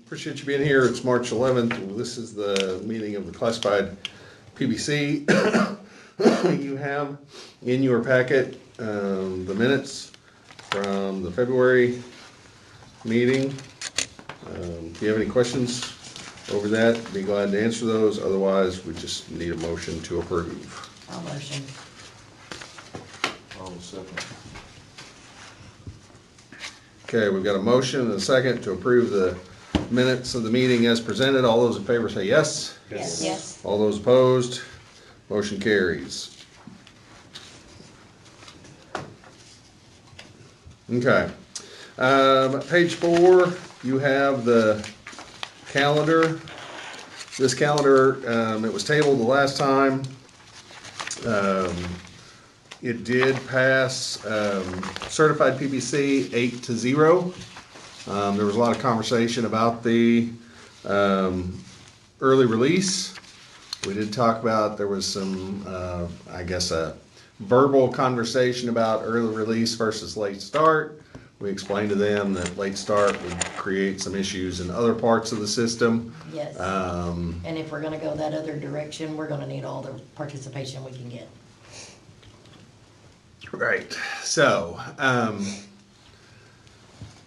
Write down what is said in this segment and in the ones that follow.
Appreciate you being here. It's March 11th. This is the meeting of the classified PPC. You have in your packet the minutes from the February meeting. If you have any questions over that, be glad to answer those. Otherwise, we just need a motion to approve. I'll motion. I'll second. Okay, we've got a motion and a second to approve the minutes of the meeting as presented. All those in favor say yes. Yes. Yes. All those opposed, motion carries. Okay. Page 4, you have the calendar. This calendar, it was tabled the last time. It did pass certified PPC 8-0. There was a lot of conversation about the early release. We did talk about, there was some, I guess, a verbal conversation about early release versus late start. We explained to them that late start would create some issues in other parts of the system. Yes. And if we're gonna go that other direction, we're gonna need all the participation we can get. Right. So,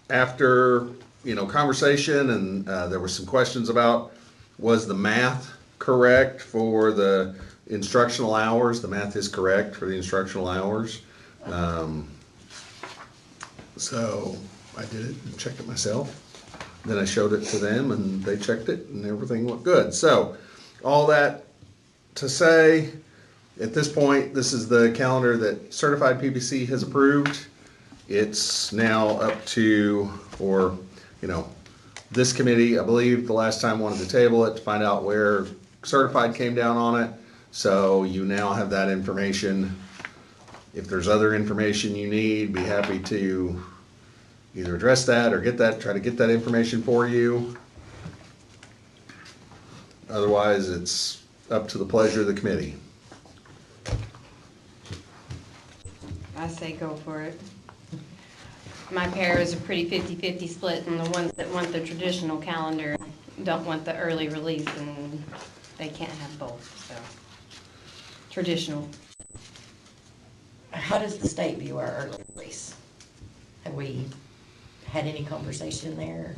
after, conversation and there were some questions about, was the math correct for the instructional hours? The math is correct for the instructional hours. So I did it and checked it myself. Then I showed it to them and they checked it and everything looked good. So all that to say, at this point, this is the calendar that certified PPC has approved. It's now up to, this committee, I believe the last time wanted to table it to find out where certified came down on it. So you now have that information. If there's other information you need, be happy to either address that or try to get that information for you. Otherwise, it's up to the pleasure of the committee. I say go for it. My pair is a pretty 50-50 split, and the ones that want the traditional calendar don't want the early release, and they can't have both, so. Traditional. How does the state view our early release? Have we had any conversation there?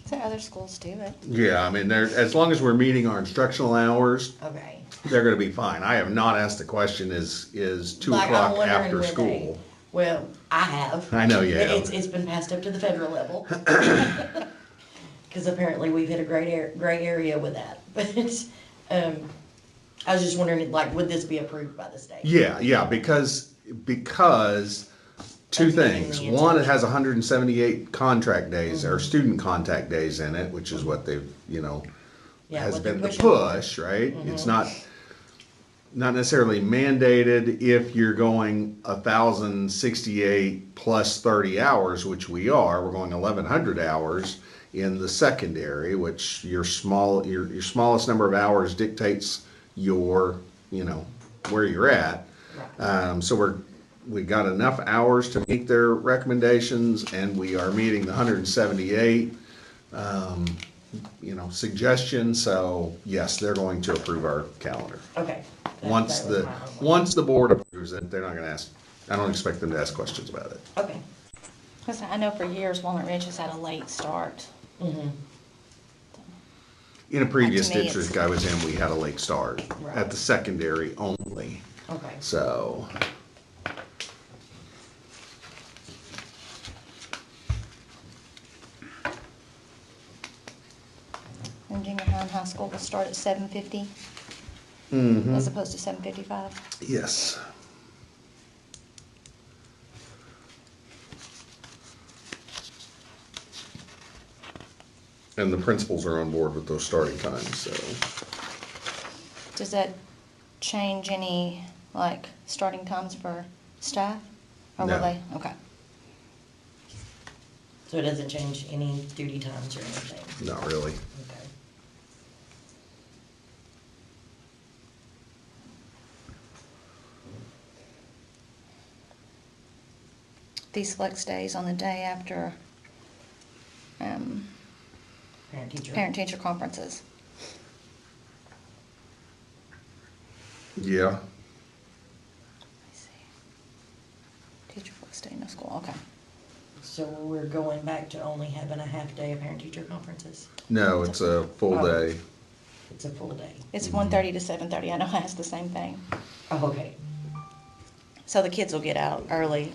So other schools do it. Yeah, I mean, as long as we're meeting our instructional hours, Okay. they're gonna be fine. I have not asked the question, is 2 Like, I'm o'clock wondering after when school? Well, I have. I know you have. It's been passed up to the federal level. Cause apparently we've hit a gray area with that, but, I was just wondering, would this be approved by the state? Yeah, because two Of meeting things. the One, it has 178 contract days or student contact days in it, which is what they've, Yeah, has what they're been the pushing for. push, right? It's not necessarily mandated if you're going 1,068 plus 30 hours, which we are. We're going 1,100 hours in the secondary, which your smallest number of hours dictates your, where you're at. Right. So we got enough hours to meet their recommendations, and we are meeting the 178 suggestion. So yes, they're going to approve our calendar. Okay. That Once was the my homework. once the board approves it, they're not going to ask. I don't expect them to ask questions about it. Okay. Because I know for years Walnut Ridge has had a late start. Mm-hmm. In a previous To me, district I was in, we had a late start Right. at the secondary only. Okay. So. And junior high and high school will start at 7:50 Mhm. as opposed to 7:55. Yes. And the principals are on board with those starting times, so. Does that change any, starting times for staff? Or will No. they? Okay. So it doesn't change any duty times or anything? Not really. Okay. These flex days on the day after teacher. parent-teacher conferences. Yeah. Let me see. Teacher will stay in the school, okay. So we're going back to only having a half day of parent-teacher conferences? No, it's a full Oh. day. It's a full day. It's 1:30 to 7:30, I know that's the same thing. Oh, okay. So the kids will get out early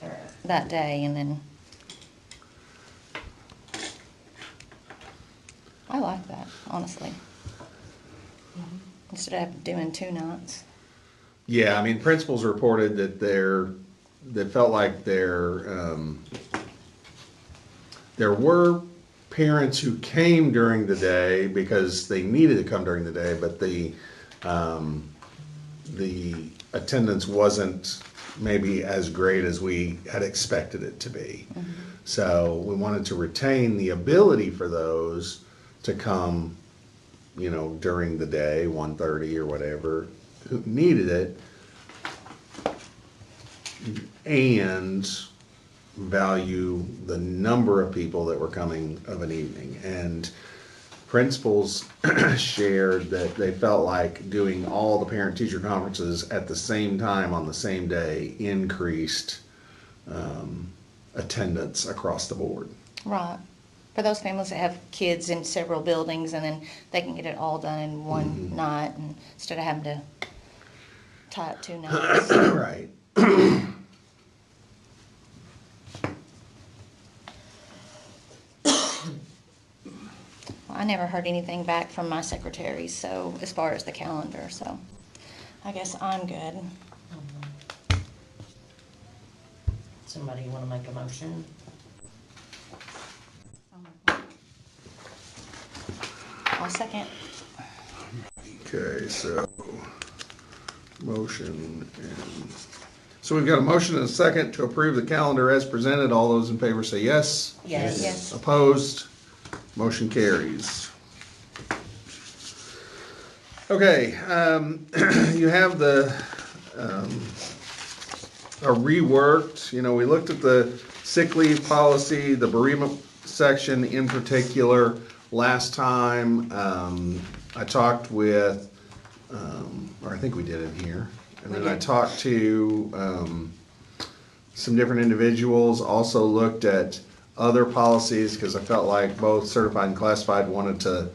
All right. that day and then. I like that, honestly. Instead of doing 2 nights. Yeah, I mean, principals reported that they felt like there were parents who came during the day because they needed to come during the day, but the attendance wasn't maybe as great as we had expected it to be. So we wanted to retain the ability for those to come, you know, during the day, 1:30 or whatever, who needed it, and value the number of people that were coming of an evening. And principals shared that they felt like doing all the parent-teacher conferences at the same time on the same day increased attendance across the board. Right. For those families that have kids in several buildings and then they can get it all done in one night and instead of having to tie up 2 nights. Right. I never heard anything back from my secretary, so as far as the calendar, so I guess I'm good. Somebody want to make a motion? I'll second. Okay, so motion and, so we've got a motion and a second to approve the calendar as presented. All those in favor say yes. Yes. Yes. Opposed? Motion carries. Okay, you have a reworked, you know, we looked at the sick leave policy, the bereavement section in particular last time. I talked with, or I think we did it here, and then I talked to some different individuals, also looked at other policies because I felt like both certified and classified wanted to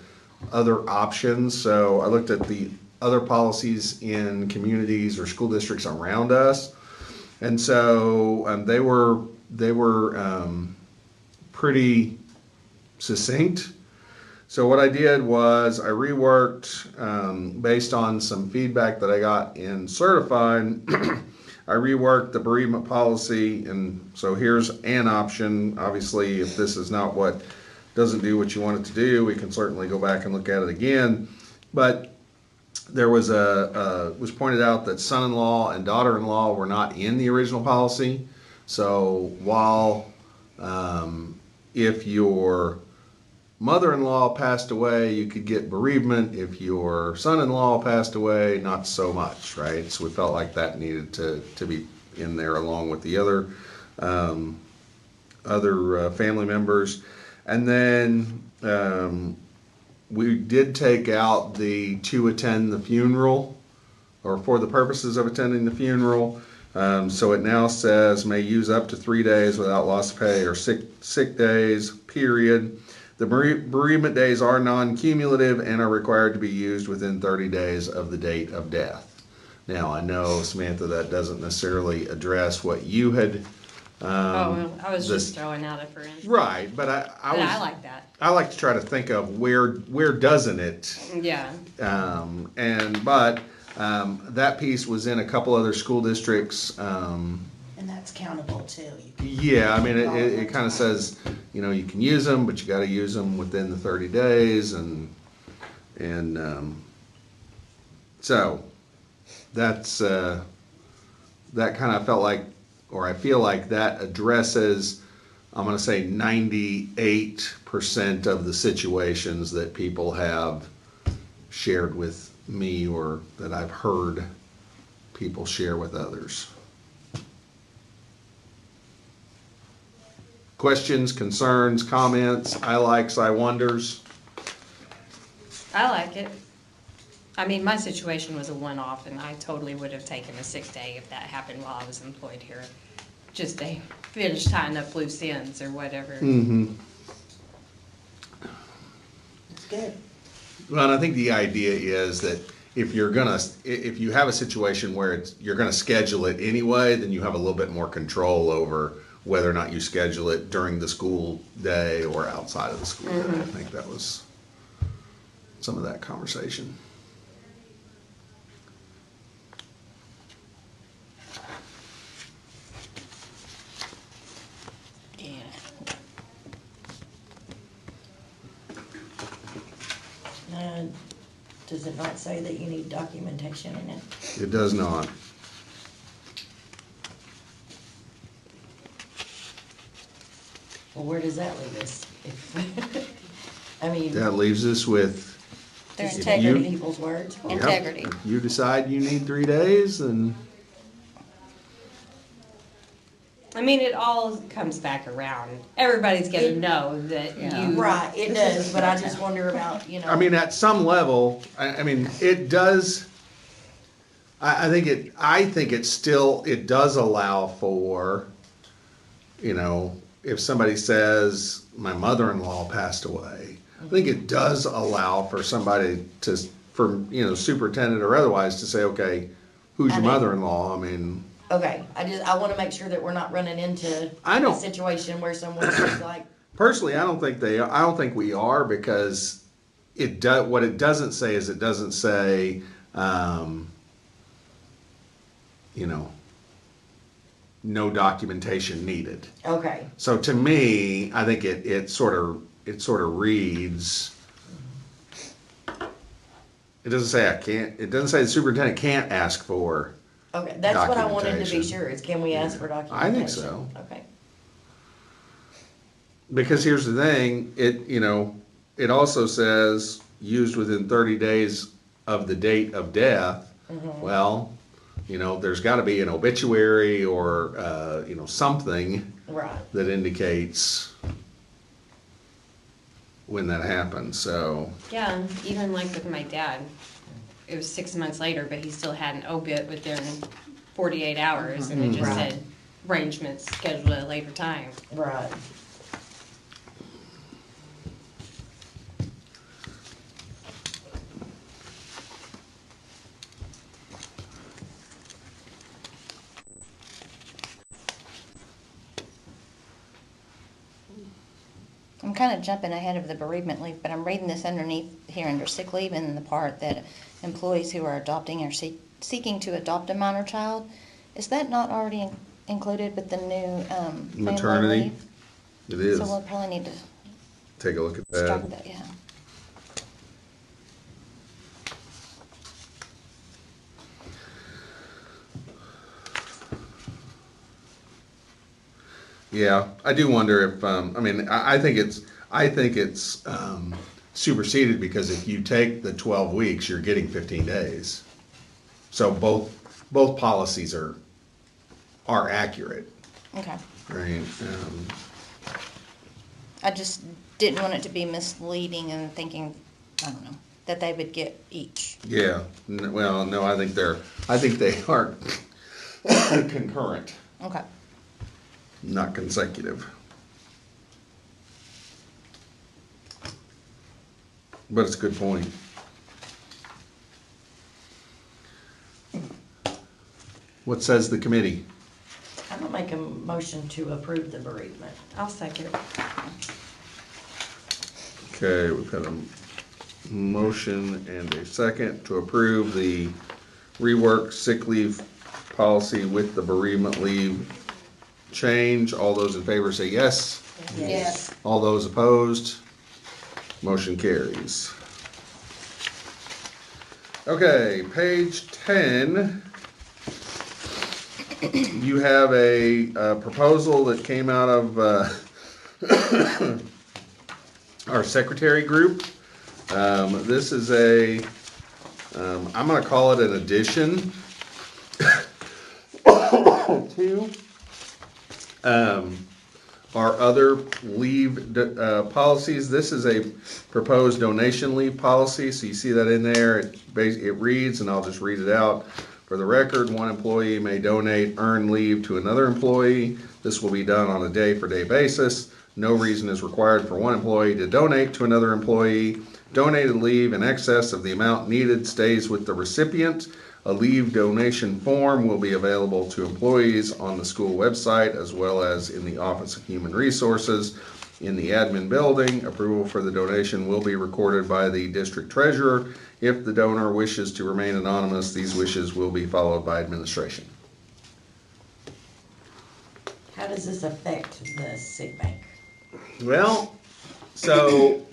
other options. So I looked at the other policies in communities or school districts around us, and so they were pretty succinct. So what I did was I reworked based on some feedback that I got in certified. I reworked the bereavement policy, and so here's an option. Obviously, if this is not doesn't do what you want it to do, we can certainly go back and look at it again. But there was was pointed out that son-in-law and daughter-in-law were not in the original policy. So while if your mother-in-law passed away, you could get bereavement. If your son-in-law passed away, not so much, right? So we felt like that needed to be in there along with the other family members. And then we did take out the to attend the funeral, or for the purposes of attending the funeral. So it now says may use up to 3 days without loss of pay or sick days, period. The bereavement days are non-cumulative and are required to be used within 30 days of the date of death. Now, I know, Samantha, that doesn't necessarily address what you had. I was just throwing out a for instance. Right, but But I like that. I like to try to think of where doesn't it? Yeah. But that piece was in a couple other school districts. And that's countable too. Yeah, I mean, it kind of says, you know, you can use them, but you got to use them within the 30 days, and so that's that kind of felt like, or I feel like that addresses, I'm going to say 98% of the situations that people have shared with me or that I've heard people share with others. Questions, concerns, comments, I likes, I wonders? I like it. I mean, my situation was a one-off, and I totally would have taken a sick day if that happened while I was employed here. Just to finish tying up loose ends or whatever. Mm-hmm. It's good. Well, and I think the idea is that if you have a situation where you're gonna schedule it anyway, then you have a little bit more control over whether or not you schedule it during the school day or outside of the school day. I think that was some of that conversation. Yeah. Does it not say that you need documentation in it? It does not. Well, where does that leave us? I mean, That leaves us with, Their just integrity. taking people's words. yep, Integrity. if you decide you need 3 days, then I mean, it all comes back around. Everybody's gonna It- know that you. Right, it does, but I just wonder about, I mean, at some level, I mean, it does. I think it still, it does allow for, if somebody says, my mother-in-law passed away, I think it does allow for somebody for superintendent or otherwise to say, okay, who's I your mean- mother-in-law? I mean, okay, I wanna make sure that we're not running into I a don't- situation where someone's just like, personally, I don't think we are, because what it doesn't say is, it doesn't say, no documentation needed. okay, So to me, I think it sort of reads. It doesn't say it doesn't say the superintendent can't ask for. okay, that's what I wanted to be Documentation. sure, is can we ask for I documentation? think so. Okay, Because here's the thing, it also says used within 30 days of the date of death. Well, there's gotta be an obituary or, something right, that indicates when that happened, so. Yeah, even like with my dad, it was 6 months later, but he still had an obit within 48 hours, and it just Right. said arrangements scheduled at a later time. right. I'm kind of jumping ahead of the bereavement leave, but I'm reading this underneath here under sick leave, and the part that employees who are adopting or seeking to adopt a minor child, is that not already included with the new family Maternity, leave? it is. So we'll probably need to Take a look at start that. with that, yeah. Yeah, I do wonder if, I think it's superseded, because if you take the 12 weeks, you're getting 15 days. So both policies are accurate, Okay. right? I just didn't want it to be misleading and thinking, I don't know, that they would get each. Yeah, well, no, I think they are concurrent, Okay. not consecutive. But it's a good point. What says the committee? I'm gonna make a motion to approve the bereavement. I'll second. Okay, we've had a motion and a second to approve the rework sick leave policy with the bereavement leave change. All those in favor say yes. Yes. All those opposed, motion carries. Okay, page 10. You have a proposal that came out of our secretary group. This is I'm gonna call it an addition to are other leave policies. This is a proposed donation leave policy, so you see that in there. It reads, and I'll just read it out. For the record, one employee may donate earned leave to another employee. This will be done on a day-for-day basis. No reason is required for one employee to donate to another employee. Donated leave in excess of the amount needed stays with the recipient. A leave donation form will be available to employees on the school website as well as in the Office of Human Resources in the admin building. Approval for the donation will be recorded by the district treasurer. If the donor wishes to remain anonymous, these wishes will be followed by administration. How does this affect the sick bank? Well, so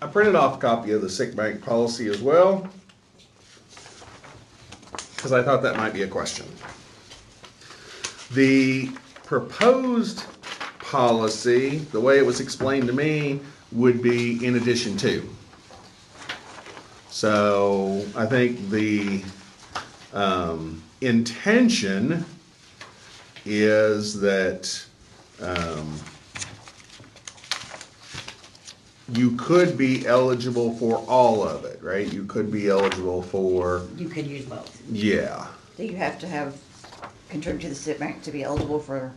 I printed off a copy of the sick bank policy as well, because I thought that might be a question. The proposed policy, the way it was explained to me, would be in addition to. So I think the intention is that you could be eligible for all of it, right? You could be eligible for, You could use both. yeah. Do you have to have contributed to the sick bank to be eligible for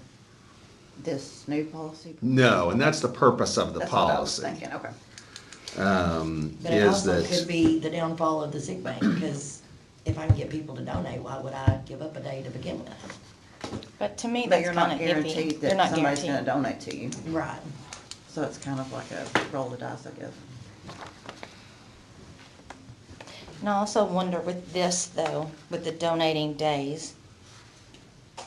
this new policy? No, and that's the purpose of the That's what I was policy. thinking, okay. But it Is also that, could be the downfall of the sick bank, because if I can get people to donate, why would I give up a day to begin with? But to me, But that's you're kind not of iffy. guaranteed You're that not somebody's gonna guaranteed. donate to you, Right. so it's kind of like a roll the dice, I guess. And I also wonder with this though, with the donating days. I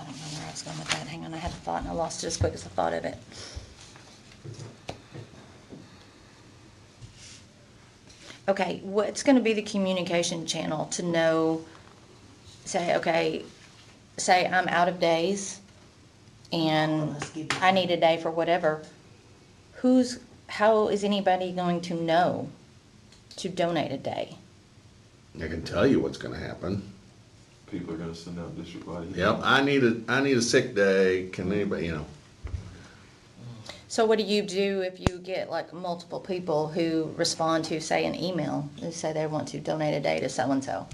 don't know where I was going with that. Hang on, I had a thought and I lost it as quick as I thought of it. Okay, what's gonna be the communication channel to know, say, okay, say I'm out of days and Let's give you- I need a day for whatever. How is anybody going to know to donate a day? I can tell you what's gonna happen. People are gonna send out district-wide. Yep, I need a sick day, can anybody, you know. So what do you do if you get like multiple people who respond to, say, an email, who say they want to donate a day to so-and-so?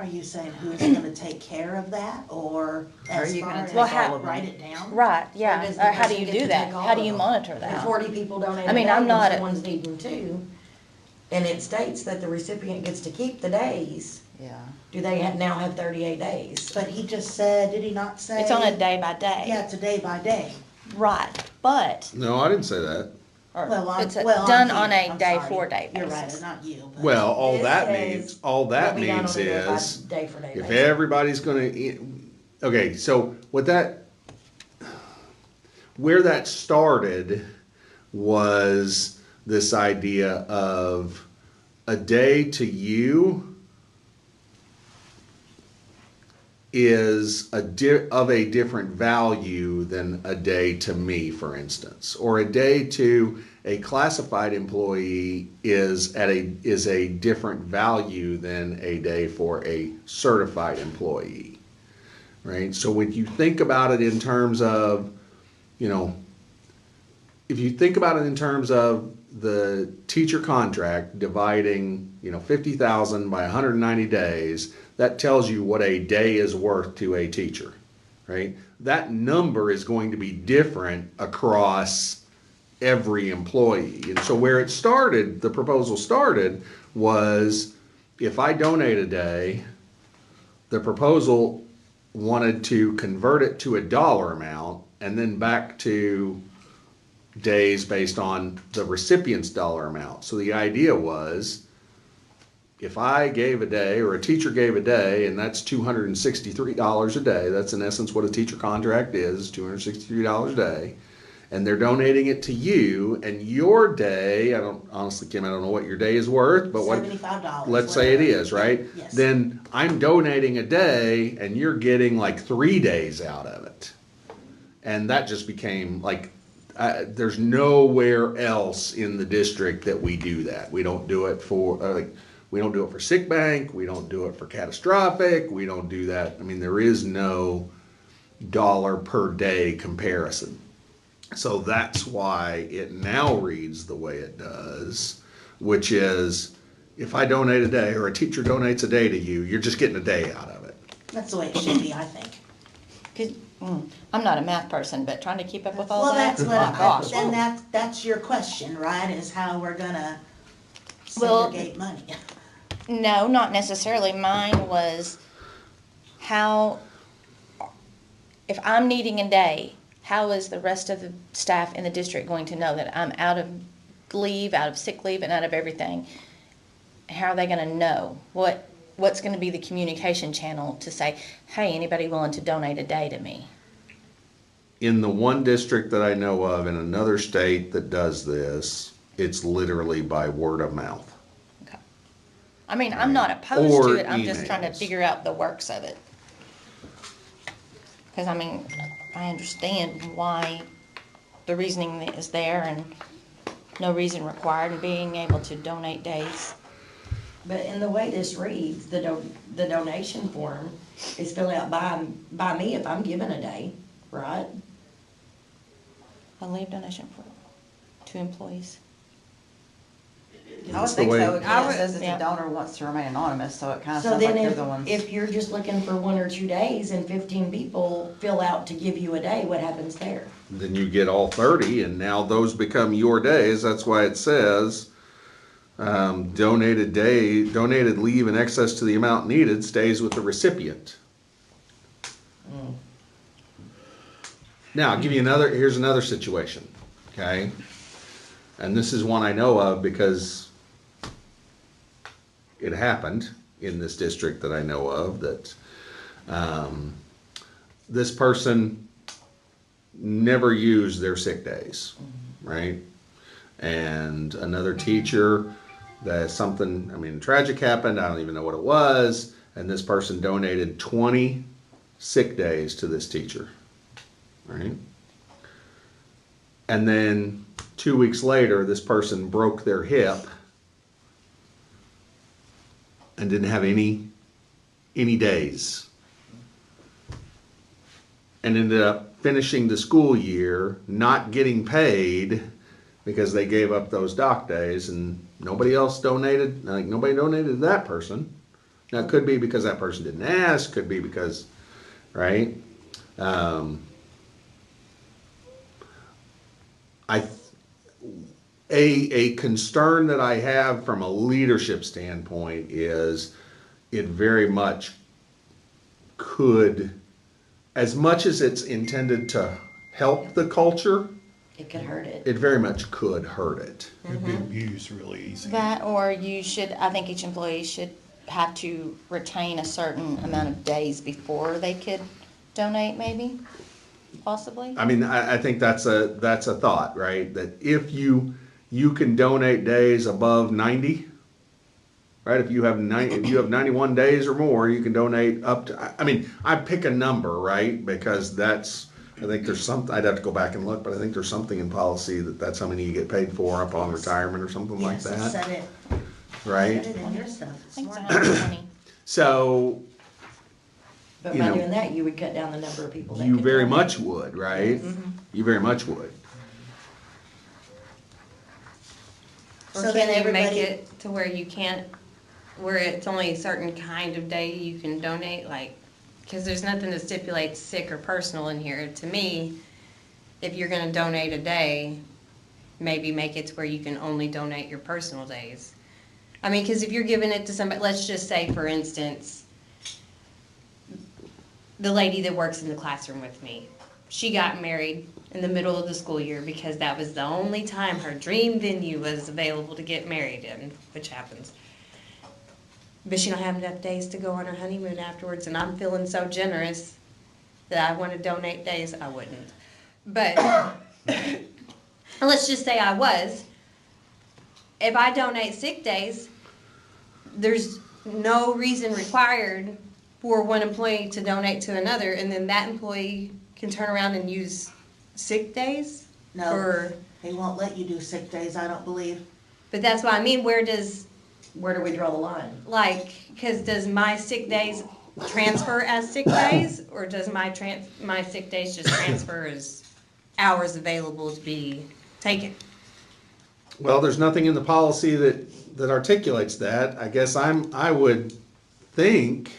Are you saying who's gonna take care of that, or Are as you far gonna as take all of them? write it down? Right, Or yeah. does the How do person you get do to that? take all How do of you them? monitor If that? 40 people donate I a mean, day, I'm and not a- someone's needing two, and it states that the recipient gets to keep the days, Yeah. do they now have 38 days? But he just said, did he not say? It's on a day by day. Yeah, it's a day by day. Right, but, No, I didn't say that. or Well, it's I'm done on here. a I'm day sorry. for day You're basis. right, not you. but- Well, all This that says means It'll be done on a day by is, day for day if basis. everybody's gonna, okay, so where that started was this idea of a day to you is of a different value than a day to me, for instance, or a day to a classified employee is a different value than a day for a certified employee, right? So when you think about it in terms of, you know, if you think about it in terms of the teacher contract dividing, 50,000 by 190 days, that tells you what a day is worth to a teacher, right? That number is going to be different across every employee. And so where it started, the proposal started, was if I donate a day, the proposal wanted to convert it to a dollar amount and then back to days based on the recipient's dollar amount. So the idea was, if I gave a day or a teacher gave a day, and that's $263 a day, that's in essence what a teacher contract is, $263 a day, and they're donating it to you, and your day, Kim, I don't know what your day is worth, but $75. let's say it whatever. is, right? Yes. Then I'm donating a day, and you're getting like 3 days out of it. And that just became like, there's nowhere else in the district that we do that. We don't do it for, we don't do it for sick bank, we don't do it for catastrophic, we don't do that. I mean, there is no dollar per day comparison. So that's why it now reads the way it does, which is if I donate a day or a teacher donates a day to you, you're just getting a day out of it. That's the way it should be, I think. 'Cause, I'm not a math person, but trying to keep up with all Well, that. that's Oh my gosh. then that's your question, right, is how we're gonna Well- segregate money. No, not necessarily. Mine was how, if I'm needing a day, how is the rest of the staff in the district going to know that I'm out of leave, out of sick leave, and out of everything? How are they gonna know? What's gonna be the communication channel to say, hey, anybody willing to donate a day to me? In the one district that I know of in another state that does this, it's literally by word of mouth. Okay. I mean, I'm not opposed Or to it, I'm just trying to emails. figure out the works of it. Because, I mean, I understand why the reasoning is there and no reason required and being able to donate days. But in the way this reads, the donation form is filled out by me if I'm given a day, right? A leave donation for 2 employees. I would That's the think way- so, it kinda says that Yeah. the donor wants to remain anonymous, so it kinda So sounds then like you're the ones. if you're just looking for 1 or 2 days and 15 people fill out to give you a day, what happens there? Then you get all 30 and now those become your days. That's why it says donated leave in excess to the amount needed stays with the recipient. Now, I'll give you here's another situation, okay? And this is one I know of because it happened in this district that I know of, that this person never used their sick days, right? And another teacher, that something, tragic happened, I don't even know what it was, and this person donated 20 sick days to this teacher, right? And then 2 weeks later, this person broke their hip and didn't have any days. And ended up finishing the school year not getting paid because they gave up those doc days and nobody else donated, nobody donated to that person. Now it could be because that person didn't ask, could be because, right? A concern that I have from a leadership standpoint is it very much could, as much as it's intended to help the culture, It could hurt it. it very much could hurt it. It'd be abused really easy. That, or I think each employee should have to retain a certain amount of days before they could donate, maybe, possibly. I think that's a thought, right? That if you can donate days above 90, right? If you have 91 days or more, you can donate up to. I pick a number, right? Because I think there's something. I'd have to go back and look, but I think there's something in policy that's how many you get paid for upon retirement or something like Yes, it that, said it, right? said it in your stuff. I think it's Smart. 120. So But you by know, doing that, you would cut down the number of people that you could very donate. much would, right? You very much would. Or So can then you make everybody- it to where you can't, where it's only a certain kind of day you can donate, like, because there's nothing that stipulates sick or personal in here. To me, if you're gonna donate a day, maybe make it to where you can only donate your personal days. Because if you're giving it to somebody, let's just say, for instance, the lady that works in the classroom with me, she got married in the middle of the school year because that was the only time her dream venue was available to get married in, which happens. But she don't have enough days to go on her honeymoon afterwards, and I'm feeling so generous that I want to donate days. I wouldn't. But let's just say I was. If I donate sick days, there's no reason required for one employee to donate to another, and then that employee can turn around and use sick days? No, Or, they won't let you do sick days, I don't believe. but that's what I mean, where do we draw the line? Like, Because does my sick days, transfer as sick days, or does my sick days just transfer as hours available to be taken? Well, there's nothing in the policy that articulates that. I guess I would think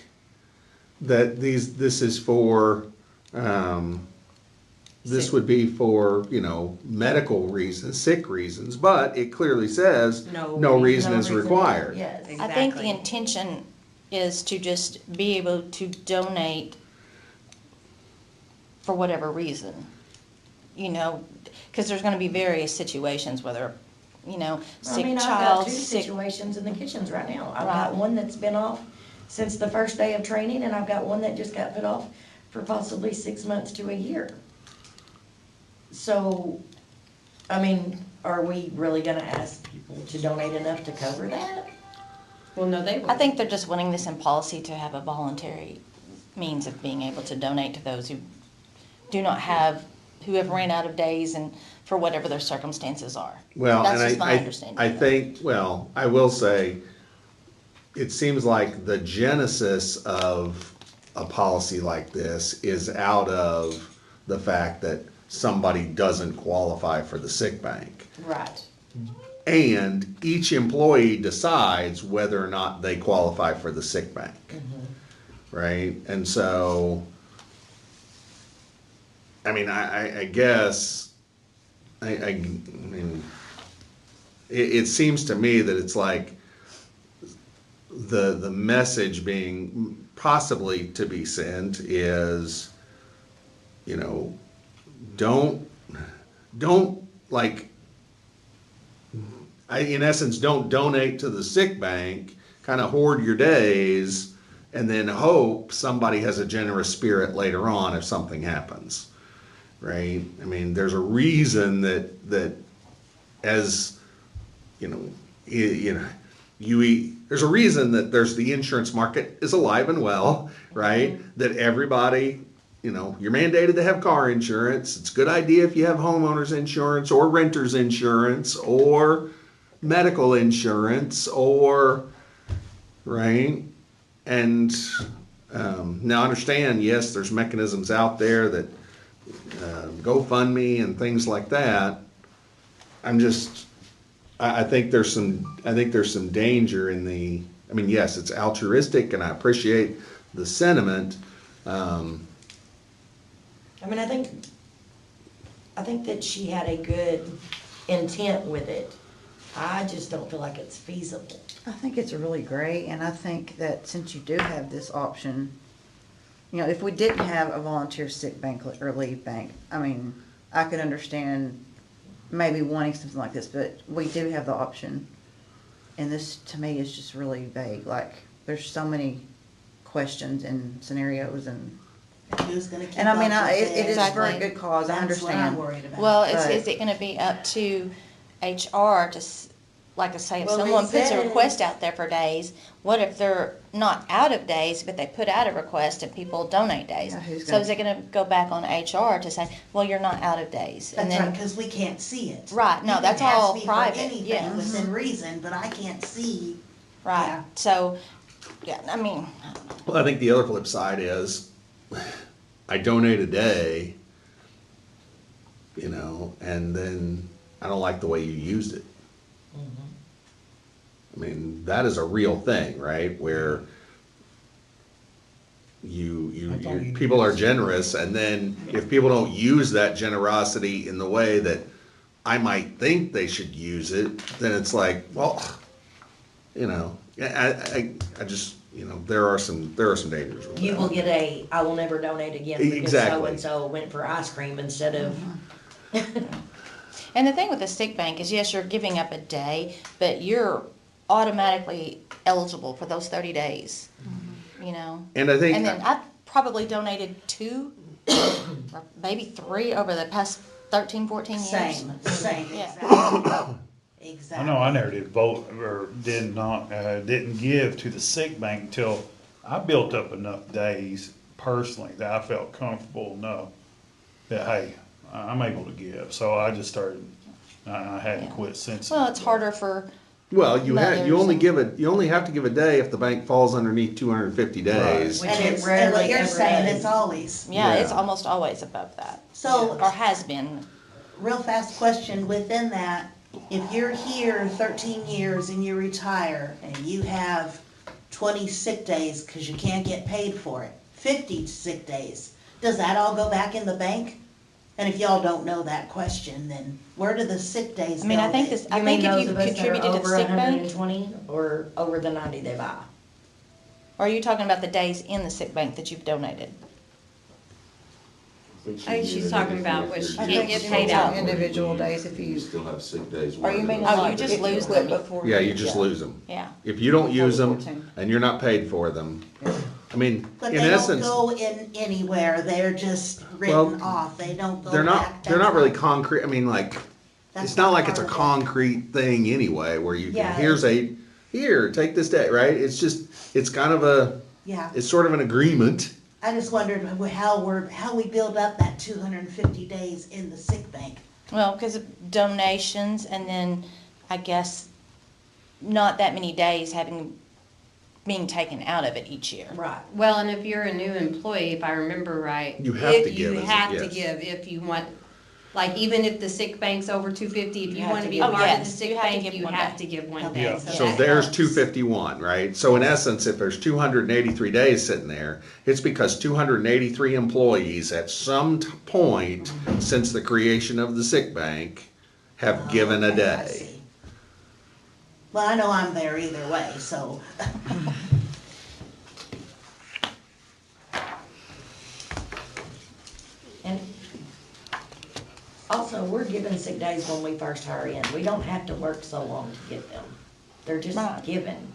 that this is for, this Sick. would be for, you know, medical reasons, sick reasons, but it clearly says no reason is required. Yes. I think the Exactly. intention is to just be able to donate for whatever reason. You know, because there's gonna be various situations, whether, you know, I sick mean, I've got child, two sick. situations in the kitchens right now. I've Right. got one that's been off since the first day of training, and I've got one that just got put off for possibly 6 months to a year. So, I mean, are we really gonna ask people to donate enough to cover that? Well, no, they would. I think they're just wanting this in policy to have a voluntary means of being able to donate to those who do not have, who have ran out of days and for whatever their circumstances are. Well, That's and just my understanding. I think, well, I will say, it seems like the genesis of a policy like this is out of the fact that somebody doesn't qualify for the sick bank. Right. And each employee decides whether or not they qualify for the sick bank. Right? And so, I mean, I guess, I mean, it seems to me that it's like the message being possibly to be sent is, you know, don't like, in essence, don't donate to the sick bank, kind of hoard your days, and then hope somebody has a generous spirit later on if something happens, right? I mean, there's a reason that as, you know, there's a reason that there's the insurance market is alive and well, right? That everybody, you know, you're mandated to have car insurance. It's a good idea if you have homeowners insurance or renters insurance or medical insurance or, right? And now understand, yes, there's mechanisms out there that GoFundMe and things like that. I think there's some danger in the, I mean, yes, it's altruistic and I appreciate the sentiment. I mean, I think that she had a good intent with it. I just don't feel like it's feasible. I think it's really great, and I think that since you do have this option, you know, if we didn't have a volunteer sick bank or leave bank, I mean, I could understand maybe wanting something like this, but we do have the option. And this, to me, is just really vague. Like, there's so many questions and scenarios and, Who's gonna keep and I mean, up with it is for a Exactly. good cause, I That's what I'm understand. worried about. Well, But- is it gonna be up to HR to, like I say, if Well, they someone puts a said- request out there for days, what if they're not out of days, but they put out a request and people donate days? Yeah, who's So gonna- is it gonna go back on HR to say, well, you're not out of days? And That's right, then, because we can't see it. Right, no, You can that's ask all me for private, anything yeah. within reason, but I can't see. right, Yeah. so, yeah, I mean, Well, I think the other flip side is, I donate a day, you know, and then I don't like the way you used it. I mean, that is a real thing, right? Where people are generous, and then if people don't use that generosity in the way that I might think they should use it, then it's like, well, you know, I just, you know, there are some dangers with You that. will get I will never donate again because Exactly. so-and-so went for ice cream instead of, and the thing with the sick bank is, yes, you're giving up a day, but you're automatically eligible for those 30 days, you know? And I think, And then I probably donated 2, or maybe 3 over the past 13, 14 years. Same, Yeah. exactly. I Exactly. know I never did vote or didn't give to the sick bank until I built up enough days personally that I felt comfortable enough that, hey, I'm able to give. So I just started, I hadn't Yeah. quit since. Well, it's harder for Well, you only mothers you only have to give a day if the bank falls underneath 250 days. Which And it it's, and rarely what you're ever saying, does. it's always. Yeah, it's Yeah. almost always above that, So, or has been. real fast question within that, if you're here 13 years and you retire and you have 20 sick days because you can't get paid for it, 50 sick days, does that all go back in the bank? And if y'all don't know that question, then where do the sick days I go? mean, I think then? this, I You think mean if those you of us that are contributed to the over sick bank, 120 or over the 90 they buy? or are you talking about the days in the sick bank that you've donated? I think she's talking about what she I can't think get she paid wants out. individual days if You you, still have sick days. or you mean Oh, you like just if you lose quit them. before. Yeah, you just lose them. Yeah. If you don't use them 14. and you're not paid for them, I mean, But in they don't essence, go in anywhere, they're just Well, written off, they don't go they're back. not That's really not- concrete. I mean, like, that's it's not like it's a part of it. concrete thing anyway, where you Yeah. can, here, take this day, right? It's just, it's kind of Yeah. it's sort of an agreement. I just wondered how we build up that 250 days in the sick bank. Well, because of donations and then I guess not that many days being taken out of it each year. Right. Well, and if you're a new employee, if I remember right. You have to give, You is it? have to Yes. give if you want, like, even if the sick bank's over 250, if You you have wanna to be give a one. part Oh, of the yes, sick you have to bank, give you one have day. to give one Okay, day. Yeah. So that there's helps. 251, right? So in essence, if there's 283 days sitting there, it's because 283 employees at some point since the creation of the sick bank have given a Okay, I day. see. Well, I know I'm there either way, so. And also, we're given sick days when we first hire in. We don't have to work so long to get them. They're just Right. given.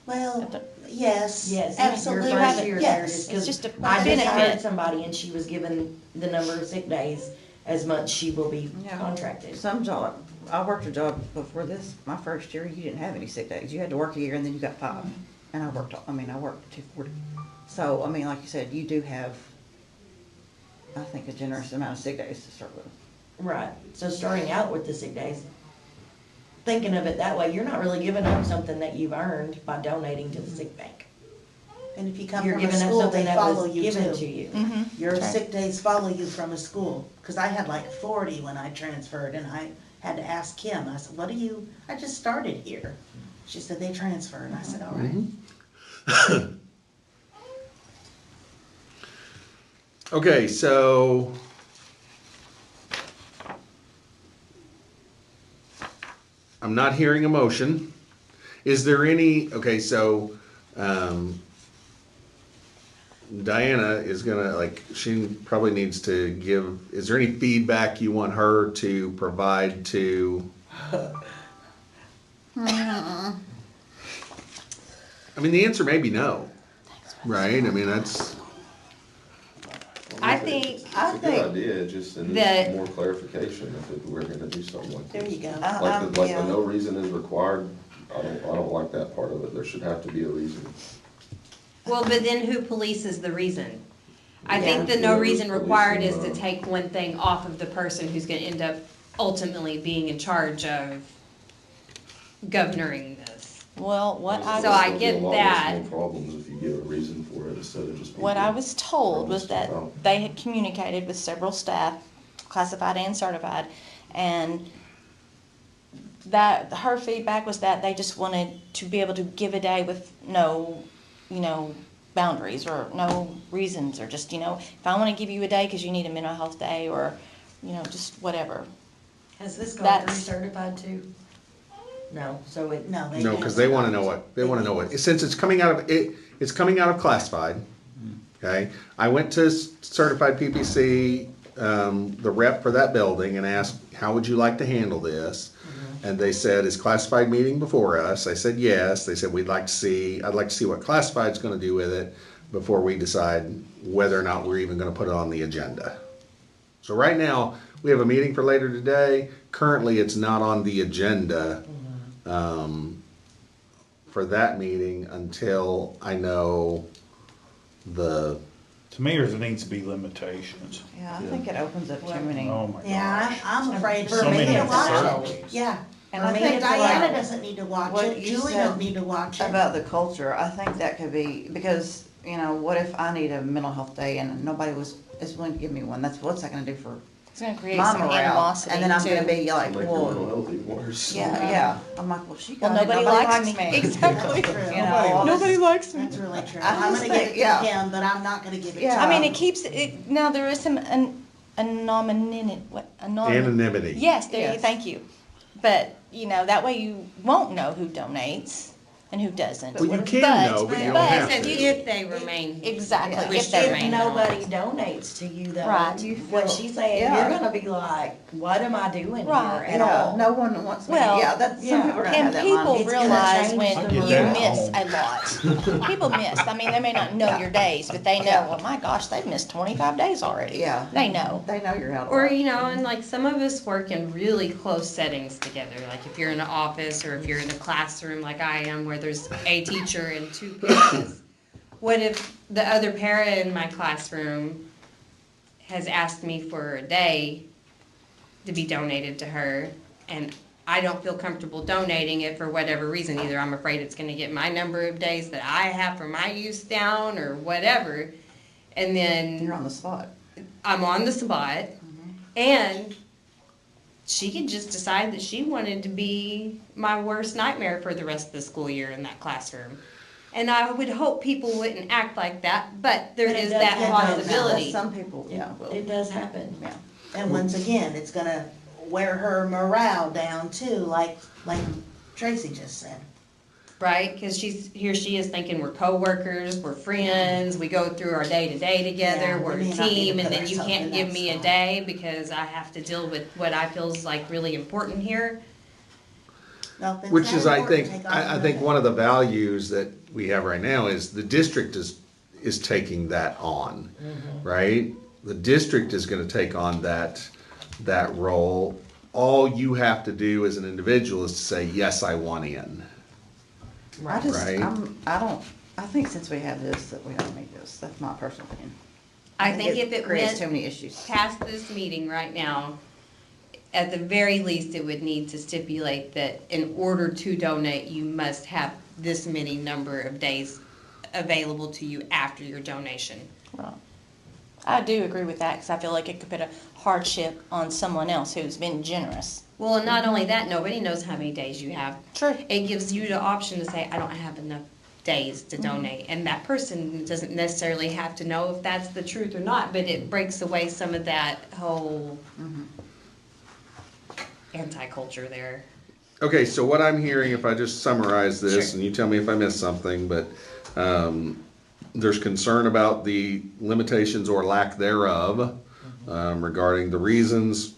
Well, yes, Yes, absolutely, your first year there, yes. just It's because just a I just hired benefit. somebody and she was given the number of sick days as much she will be Yeah. contracted. Some job, I worked a job before this, my first year, you didn't have any sick days. You had to work a year and then you got 5. And I worked 240. So, I mean, like you said, you do have, I think, a generous amount of sick days to start with. Right, so starting out with the sick days, thinking of it that way, you're not really giving up something that you've earned by donating to the sick bank. And if you come You're from a giving up school, something they that follow was you given to too. you. Your That's right. sick days follow you from a school, cause I had like 40 when I transferred, and I had to ask Kim, I said, I just started here. She said, they transfer, and I said, all right. Okay, so I'm not hearing a motion. Is there any, okay, so, Diana is gonna, like, she probably needs to give, is there any feedback you want her to provide to? I mean, the answer may be no, right? I mean, that's, I think, It's a good idea, it just it that- needs more clarification if we're gonna do something like this. There you go. Like the no reason is required, I don't like that part of it, there should have to be a reason. well, but then who polices the reason? I think Yeah. the no Whoever's reason required is to policing, take one thing off of the person who's gonna end up ultimately being in charge of governing this. Well, what I So was, I get that. There's more problems if you give a reason for it instead of just. what I people was told was that throwing stuff out. they had communicated with several staff, classified and certified, and that her feedback was that they just wanted to be able to give a day with no, boundaries or no reasons, or just, if I want to give you a day because you need a mental health day, or, just whatever. Has this gone through That's- certified too? No, so it. No, they. no, because they wanna know what, since it's coming out of, it's coming out of classified, okay? I went to certified PPC, the rep for that building, and asked, how would you like to handle this? And they said, is classified meeting before us? I said, yes. They said, I'd like to see what classified's gonna do with it before we decide whether or not we're even gonna put it on the agenda. So right now, we have a meeting for later today. Currently, it's not on the agenda, for that meeting until I know the, To me, there needs to be limitations. Yeah, I think it opens up too many. Oh my Yeah, gosh. I'm afraid For So for many me a lot. uncertainties. Yeah, And For I me, think Diana like doesn't need to watch what it, you Julie said don't need to watch it. about the culture, I think that could be, because, you know, what if I need a mental health day and nobody is willing to give me one? What's that gonna do for It's gonna create my some morale? animosity And then I'm gonna too. be like, Make your mental well, health even worse. yeah. I'm like, well, she Well, got it, nobody likes me. Exactly. That's true. You know, all this- Nobody likes me. That's really true. I I'm just gonna give think- it yeah. to him, but I'm not gonna give it to Yeah. I mean, him. it keeps, now there is some anonymity, Anonymity. Yes, there, Yes. thank you. But, you know, that way you won't know who donates and who doesn't. Well, you can But- know, but you don't but have It says to. if they remain. Exactly, Which if they they If remain nobody donates to you though, Right. what she's saying, Yeah. you're gonna be like, what am I doing here Right. at Yeah, all? no one wants me, Well, yeah, that's, some yeah. people are gonna And have that people mindset. It's gonna realize change when the you I get that miss at a lot. People miss, I mean, they may not know your days, but they know, Yeah. well, my gosh, they've missed 25 days already. Yeah. They know. They know you're out of Or, luck. you know, and like some of us work in really close settings together. Like if you're in an office or if you're in a classroom like I am where there's a teacher and two parents. What if the other parent in my classroom has asked me for a day to be donated to her and I don't feel comfortable donating it for whatever reason. Either I'm afraid it's gonna get my number of days that I have for my use down or whatever. And then You're on the spot. I'm on the spot, and she could just decide that she wanted to be my worst nightmare for the rest of the school year in that classroom. And I would hope people wouldn't act like that, but there But it is does that happen. possibility. Some people, yeah, will. It does happen. Yeah. And once again, it's gonna wear her morale down too, like Tracy just said. Right? Because here she is thinking we're coworkers, we're friends, we go through our day to day together, Yeah, we're we a may not need to team, and put then you ourselves can't in give that me a spot. day because I have to deal with what I feel is like really important here. No, if it's Which that is, I important, think, take off I think another one of the values that we have right now is the district is taking that on, right? The district is gonna take on that role. All you have to do as an individual is to say, yes, I want in. I just, Right. I think since we have this, that we don't need this. That's my personal opinion. I think if it creates went too many issues. past this meeting right now, at the very least, it would need to stipulate that in order to donate, you must have this many number of days available to you after your donation. Well, I do agree with that, because I feel like it could put a hardship on someone else who's been generous. Well, and not only that, nobody knows how many days you have. True. It gives you the option to say, I don't have enough days to donate. And that person doesn't necessarily have to know if that's the truth or not, but it breaks away some of that whole anti-culture there. Okay, so what I'm hearing, if I just summarize this, Sure. and you tell me if I missed something, but there's concern about the limitations or lack thereof regarding the reasons.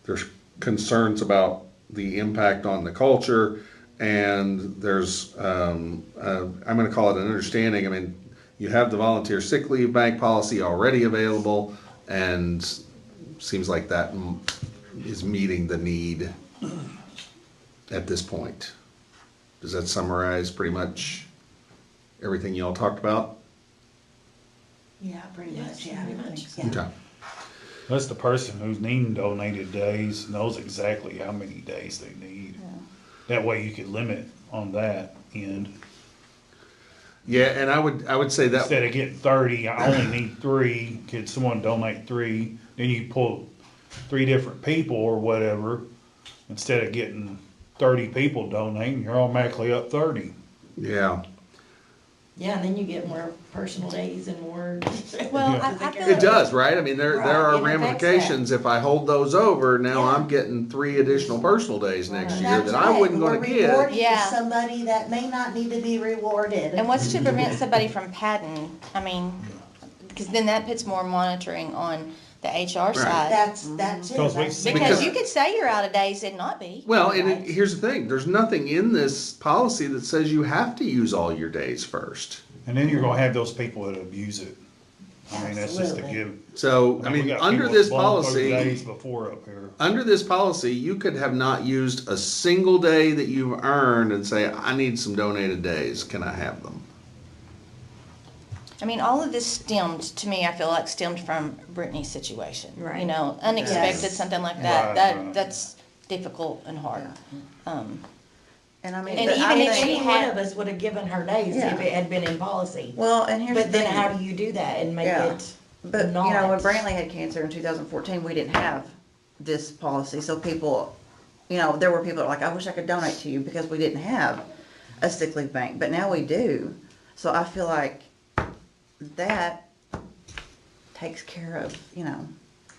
There's concerns about the impact on the culture, and there's, I'm gonna call it an understanding. I mean, you have the volunteer sick leave bank policy already available, and seems like that is meeting the need at this point. Does that summarize pretty much everything y'all talked about? Yeah, pretty much, yeah. pretty much. Yeah. Okay. That's the person who's needing donated days knows exactly how many days they need. That way you could limit on that end. Yeah, and I would say that, Instead of getting 30, I only need 3, could someone donate 3? Then you pull 3 different people or whatever. Instead of getting 30 people donating, you're automatically up 30. yeah. Yeah, and then you get more personal days and more. Well, I feel It like- does, right? I mean, there Right, are it affects ramifications. If I hold those over, now Yeah. I'm getting 3 additional personal days next Right. year That's that I right, wasn't gonna we're get. rewarding Yeah. somebody that may not need to be rewarded. And what's to prevent somebody from padding? I mean, because then that puts more monitoring on the HR side. That's it. Because we- That's- Because you could say you're out of days and not be. Well, and Right. here's the thing, there's nothing in this policy that says you have to use all your days first. And then you're gonna have those people that abuse it. I mean, that's just a Absolutely. given. So, I we mean, got under people this that's blown 30 policy, days before up here. under this policy, you could have not used a single day that you've earned and say, I need some donated days, can I have them? I mean, all of this stemmed, to me, I feel like stemmed from Brittany's situation. You Right. know, unexpected, Yes. something like Right, that. right. That's difficult and hard. And I mean, And but even I if think- she Any one had- of us would have given her days Yeah. if it had been in policy. well, and here's the But thing. then how do you do that and make Yeah. it But, you know, when not? Brantley had cancer in 2014, we didn't have this policy, so people, you know, there were people that were like, I wish I could donate to you because we didn't have a sick leave bank, but now we do. So I feel like that takes care of, you know,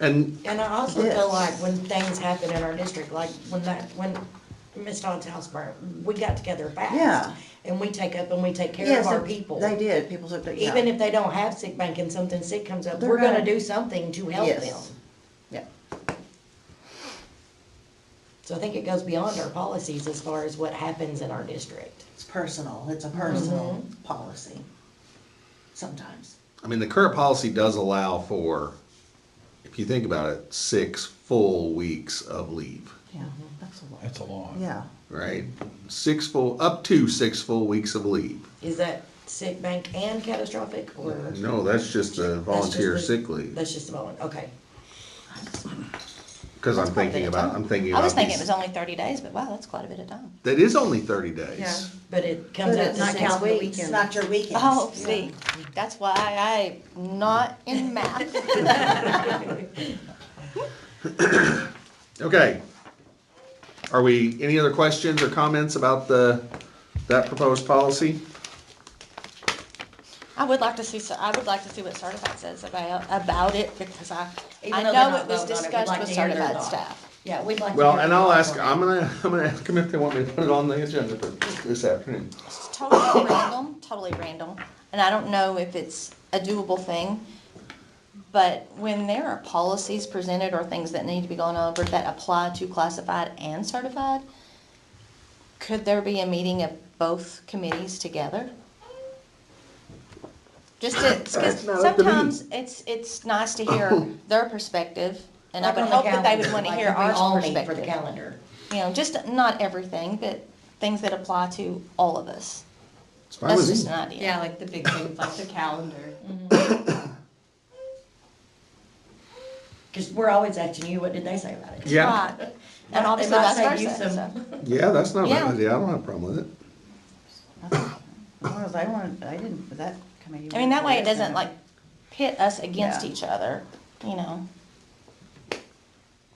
And And I also Yes. feel like when things happen in our district, like when Miss Todd's house burned, we got together fast. Yeah. And we take up and we take care yes, of our and people. they did, people took, yeah. Even if they don't have sick bank and something sick comes up, They're we're gonna gonna- do something to help Yes. them. Yeah, So I think it goes beyond our policies as far as what happens in our district. It's personal, it's a personal policy, sometimes. I mean, the current policy does allow for, if you think about it, 6 full weeks of leave, yeah, that's a lot. That's a lot. Yeah, right? up to 6 full weeks of leave. Is that sick bank and catastrophic or? No, that's just a volunteer That's just the- sick leave. That's just a volunteer, okay. Because I'm That's quite a thinking bit of about, time. I'm thinking I about was thinking it these. was only 30 days, but wow, that's quite a bit of time. That is only 30 days. yeah. But it comes But out it's to not 6 counting the weeks. weekends. It's not your weekends. Oh, see, that's why I'm not in math. Okay. Are we, any other questions or comments about that proposed policy? I would like to see, I would like to see what certified says about it, because I Even though they're know not it was voting on it, we'd discussed like with to hear their certified thoughts. staff. Yeah, we'd like to. Well, hear and their I'll thoughts ask, on it. I'm gonna ask them if they want me to put it on the agenda for this afternoon. It's totally random, and I don't know if it's a doable thing. But when there are policies presented or things that need to be gone over that apply to classified and certified, could there be a meeting of both committees together? Just to, because not up to me. sometimes it's nice to hear their perspective, and I Like would on the hope that they would calendar, want to like hear if we our all meet For the perspective. calendar. You know, just not everything, but things that apply to all of us. It's fine That's with just me. an idea. Yeah, like the big things like the calendar. Cause we're always asking you, what did they say about it? Yeah, Right. And It obviously might vice save you versa, some- so. yeah, that's not a Yeah. bad idea. I don't have a problem with it. As long as they wanted, they didn't, that committee. I mean, that way it doesn't like pit us against Yeah. each other, you know.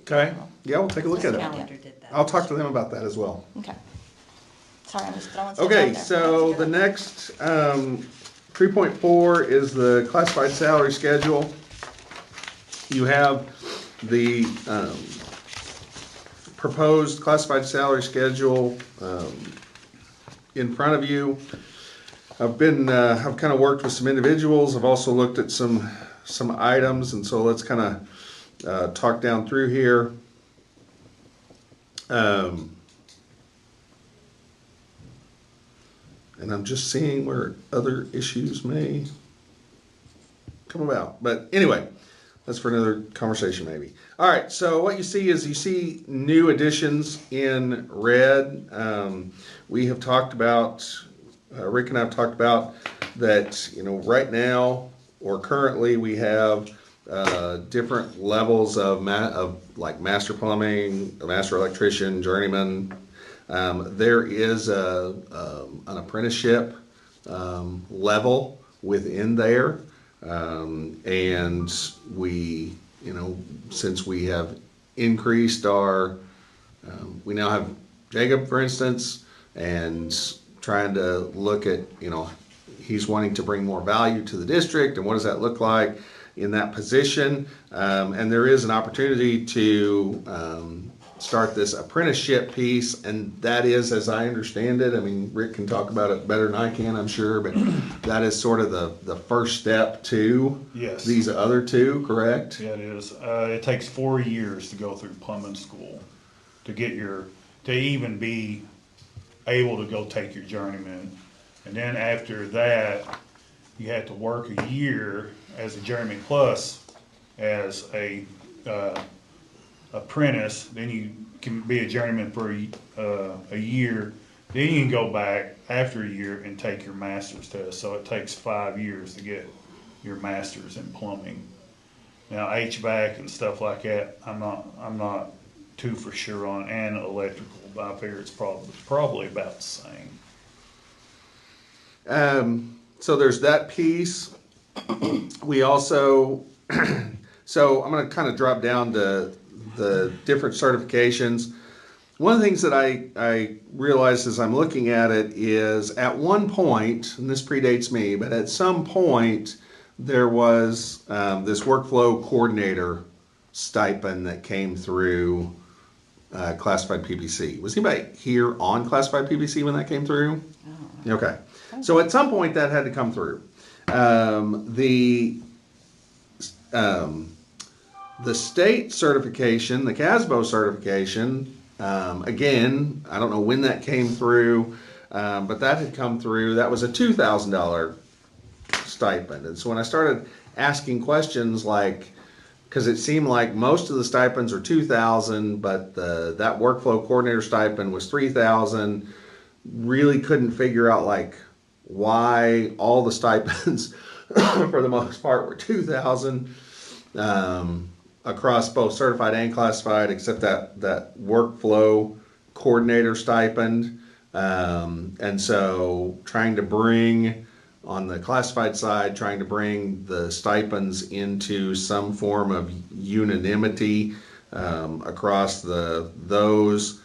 Okay, yeah, we'll take a look at it. Calendar did that. I'll talk to them about that as well. Okay. Sorry, I'm just throwing stuff out Okay, there. so the next, 3.4 is the classified salary schedule. You have the, proposed classified salary schedule, in front of you. I've kind of worked with some individuals. I've also looked at some items, and so let's kind of, talk down through here. And I'm just seeing where other issues may come about. But anyway, that's for another conversation maybe. All right, so what you see new additions in red. We have talked about, Rick and I have talked about that, right now or currently we have different levels of like master plumbing, a master electrician, journeyman. There is an apprenticeship level within there, and we, since we have increased our, we now have Jacob, for instance, and trying to look at, he's wanting to bring more value to the district, and what does that look like in that position? And there is an opportunity to start this apprenticeship piece, and that is, as I understand it, I mean, Rick can talk about it better than I can, I'm sure, but that is sort of the first step to Yes. these other two, correct? Yeah, it is. It takes 4 years to go through plumbing school to get to even be able to go take your journeyman. And then after that, you have to work a year as a journeyman plus as a apprentice. Then you can be a journeyman for a year. Then you can go back after a year and take your master's test. So it takes 5 years to get your master's in plumbing. Now HVAC and stuff like that, I'm not too for sure on, and electrical, but I figure it's probably about the same. So there's that piece. We also, so I'm gonna kind of drop down to the different certifications. One of the things that I realized as I'm looking at it is at one point, and this predates me, but at some point there was this workflow coordinator stipend that came through classified PPC. Was anybody here on classified PPC when that came through? Okay. So at some point that had to come through. The state certification, the CASBO certification, again, I don't know when that came through, but that had come through. That was a $2,000 stipend. And so when I started asking questions like, because it seemed like most of the stipends are $2,000, but that workflow coordinator stipend was $3,000, really couldn't figure out like why all the stipends for the most part were $2,000 across both certified and classified, except that workflow coordinator stipend. And so trying to bring, on the classified side, trying to bring the stipends into some form of unanimity across those.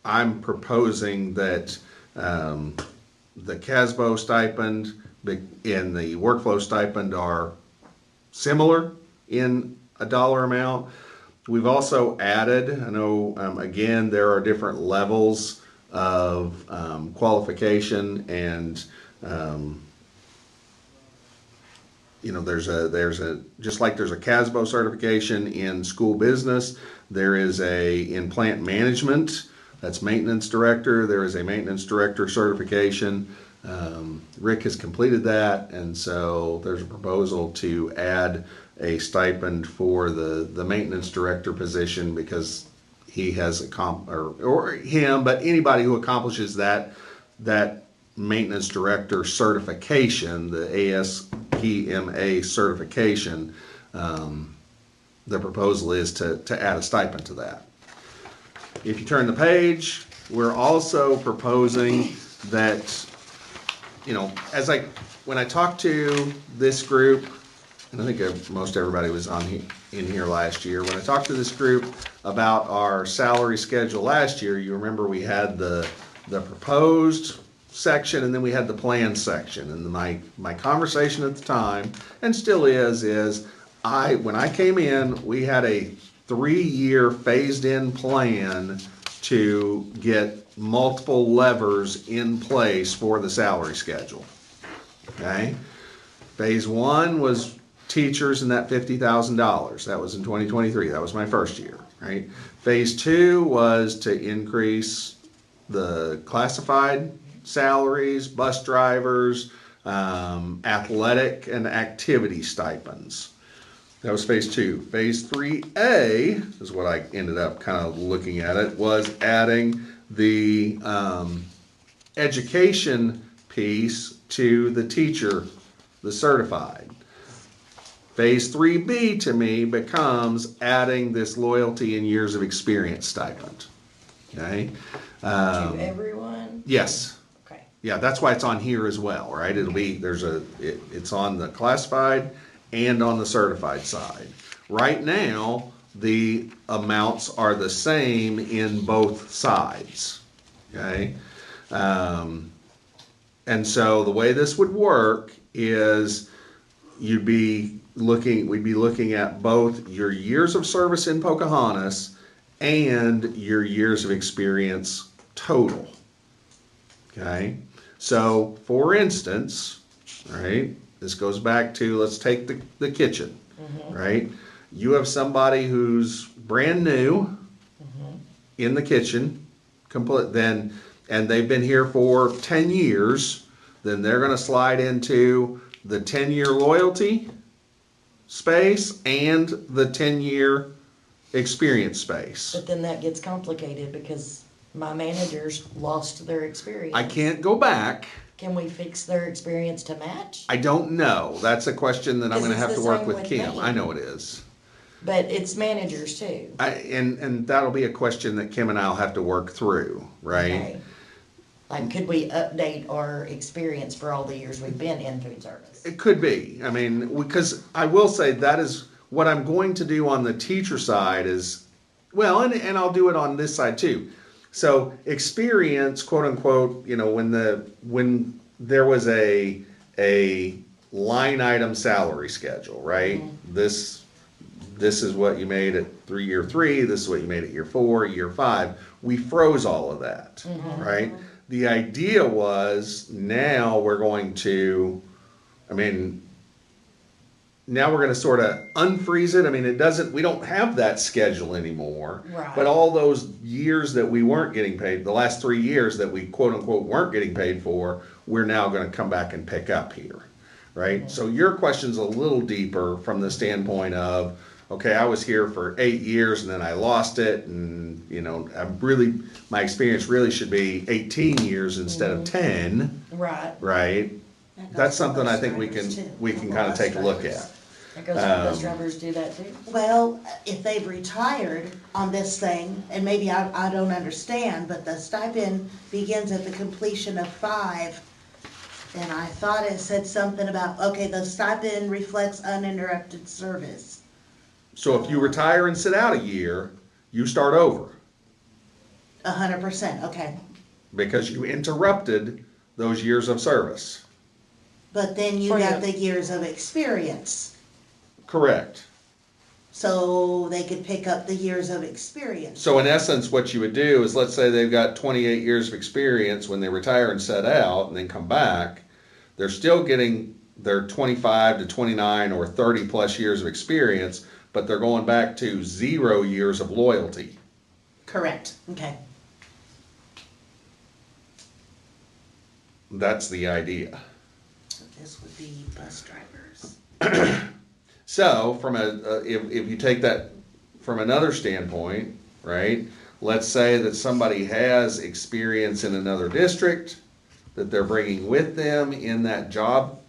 I'm proposing that the CASBO stipend and the workflow stipend are similar in a dollar amount. We've also added, I know, again, there are different levels of qualification, and there's a just like there's a CASBO certification in school business, there is in plant management, that's maintenance director. There is a maintenance director certification. Rick has completed that, and so there's a proposal to add a stipend for the maintenance director position, because he has or him, but anybody who accomplishes that maintenance director certification, the ASPMA certification, the proposal is to add a stipend to that. If you turn the page, we're also proposing that, when I talked to this group, and I think most everybody was in here last year, when I talked to this group about our salary schedule last year, you remember we had the proposed section, and then we had the plan section. And my conversation at the time, and still is when I came in, we had a 3-year phased-in plan to get multiple levers in place for the salary schedule. Okay? Phase 1 was teachers and that $50,000. That was in 2023. That was my first year, right? Phase 2 was to increase the classified salaries, bus drivers, athletic and activity stipends. That was phase 2. Phase 3A is what I ended up kind of looking at it, was adding the education piece to the teacher, the certified. Phase 3B to me becomes adding this loyalty and years of experience stipend. Okay? To everyone? Yes. Okay. Yeah, that's why it's on here as well, right? It'll be, it's on the classified and on the certified side. Right now, the amounts are the same in both sides, okay? And so the way this would work is we'd be looking at both your years of service in Pocahontas and your years of experience total, okay? So, for instance, right, this goes back to, let's take the kitchen, right? You have somebody who's brand new in the kitchen, and they've been here for 10 years, then they're gonna slide into the 10-year loyalty space and the 10-year experience space. But then that gets complicated because my managers lost their experience. I can't go back. Can we fix their experience to match? I don't know. That's a question that I'm gonna have to work with Kim. me. I know it is. But it's managers too. And that'll be a question that Kim and I'll have to work through, right? Okay. Like, could we update our experience for all the years we've been in food service? It could be. I mean, because I will say that is what I'm going to do on the teacher side is, well, and I'll do it on this side too. So experience, quote unquote, you know, when there was a line item salary schedule, right? This is what you made at year 3, this is what you made at year 4, year 5. We froze all of that, right? The idea was now we're going to, now we're going to sort of unfreeze it. I mean, we don't have that schedule anymore. Right. But all those years that we weren't getting paid, the last 3 years that we quote unquote weren't getting paid for, we're now going to come back and pick up here, right? So your question's a little deeper from the standpoint of, okay, I was here for 8 years and then I lost it, and you know, my experience really should be 18 years instead of 10, Right. right? That goes That's for something I bus think we drivers, can too. kind of Bus take a look drivers. at. That goes for bus drivers do that too. Well, if they've retired on this thing, and maybe I don't understand, but the stipend begins at the completion of 5. And I thought it said something about, okay, the stipend reflects uninterrupted service. So if you retire and sit out a year, you start over 100%, okay. because you interrupted those years of service. But then you For got you. the years of experience, Correct. so they could pick up the years of experience. So in essence, what you would do is, let's say they've got 28 years of experience when they retire and set out and then come back, they're still getting their 25 to 29 or 30 plus years of experience, but they're going back to 0 years of loyalty. Correct, okay. That's the idea. So this would be bus drivers. So from if you take that from another standpoint, right? Let's say that somebody has experience in another district that they're bringing with them in that job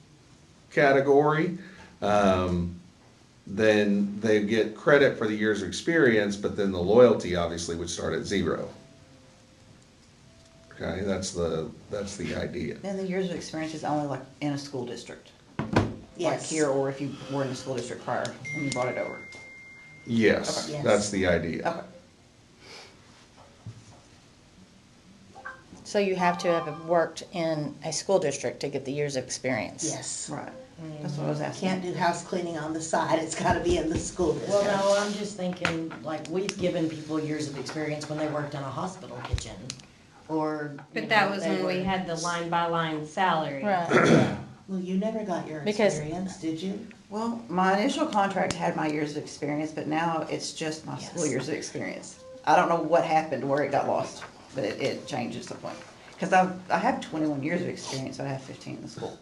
category. Then they get credit for the years of experience, but then the loyalty obviously would start at 0. Okay, that's the idea. And the years of experience is only like in a school district, like Yes. here, or if you were in a school district prior and you brought it over. Yes, Okay. Yes. that's the idea. Okay. So you have to have worked in a school district to get the years of experience? Yes. Right, that's what I was asking. Can't do house cleaning on the side, it's gotta be in the school Well, district. no, I'm just thinking, like, we've given people years of experience when they worked in a hospital kitchen, or. you But know, that was they when we were- had the line by line salary. Right. Well, you never got your Because- experience, did you? Well, my initial contract had my years of experience, but now it's just my school Yes. years of experience. I don't know what happened, where it got lost, but it changes the point. Because I have 21 years of experience, but I have 15 in the school.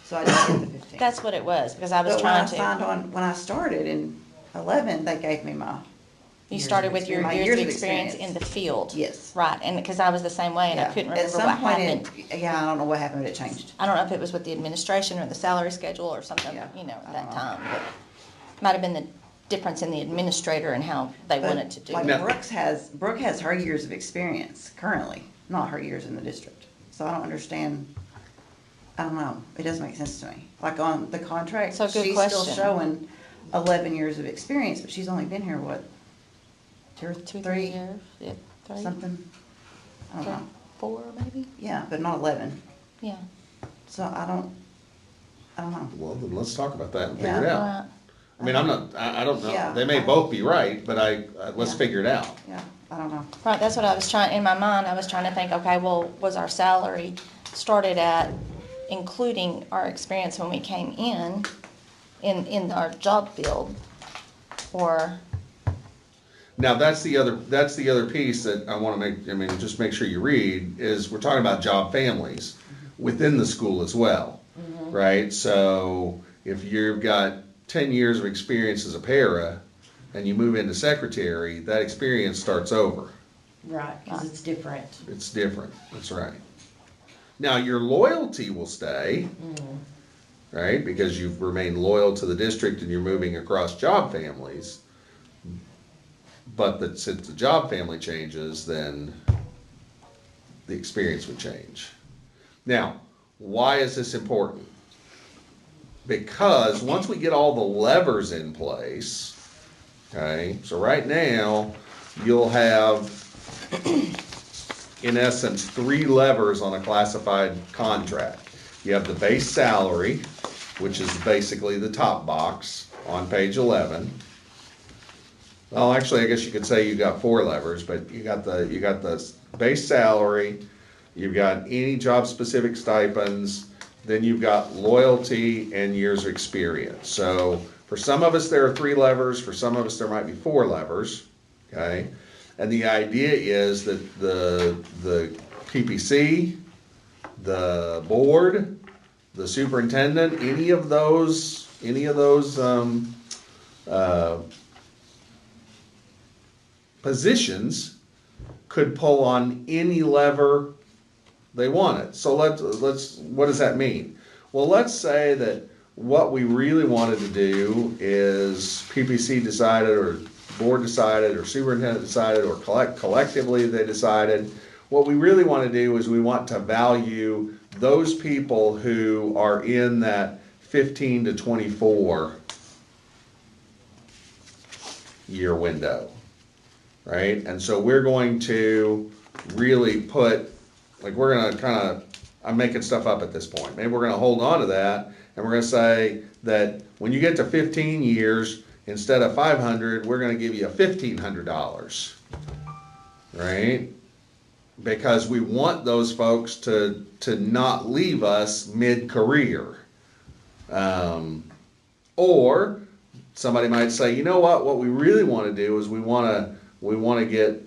So I didn't get the 15. That's what it was, because I was But when I trying signed to, on, when I started in 11, they gave me my, you years started of with your experience. My years of experience in the field. Yes. Right, and because I was the same way, and I yeah. couldn't At remember some what point happened. yeah, I don't know what happened, but it changed. I don't know if it was with the administration or the salary schedule or something, Yeah, you know, I at that don't know. time, but might have been the difference in the administrator and how they But, wanted to do like it. Now- Brooke has her years of experience currently, not her years in the district. So I don't understand, I don't know, it doesn't make sense to me. Like on the contract, So good she's still question. showing 11 years of experience, but she's only been here, what, 2 or 2, 3 3, years, yeah, 3, something? I don't 3, know. 4 maybe, Yeah, but not 11. yeah. So I don't know. Well, then let's talk about that and Yeah. figure it out. Right. I mean, I don't know. Yeah. They may both be right, but let's Yeah. figure it out. Yeah, I don't know. Right, that's what I was trying, in my mind, I was trying to think, okay, well, was our salary started at including our experience when we came in our job field? Or, Now, that's the other piece that I want to just make sure you read, is we're talking about job families within the school as well, right? So if you've got 10 years of experience as a para and you move into secretary, that experience starts over. Right, because it's different. It's different, that's right. Now, your loyalty will stay, right? Because you've remained loyal to the district and you're moving across job families. But that since the job family changes, then the experience would change. Now, why is this important? Because once we get all the levers in place, okay, so right now, you'll have, in essence, 3 levers on a classified contract. You have the base salary, which is basically the top box on page 11. Well, actually, I guess you could say you got 4 levers, but you got the base salary, you've got any job-specific stipends, then you've got loyalty and years of experience. So for some of us, there are 3 levers, for some of us, there might be 4 levers, okay? And the idea is that the PPC, the board, the superintendent, any of those positions could pull on any lever they wanted. So let's what does that mean? Well, let's say that what we really wanted to do is PPC decided, or board decided, or superintendent decided, or collectively they decided. What we really want to do is we want to value those people who are in that 15 to 24 year window, right? And so we're going to really put, like, we're going to kind of, I'm making stuff up at this point. Maybe we're going to hold on to that, and we're going to say that when you get to 15 years, instead of $500, we're going to give you $1,500, right? Because we want those folks to not leave us mid-career. Or somebody might say, you know what we really want to do is we want to get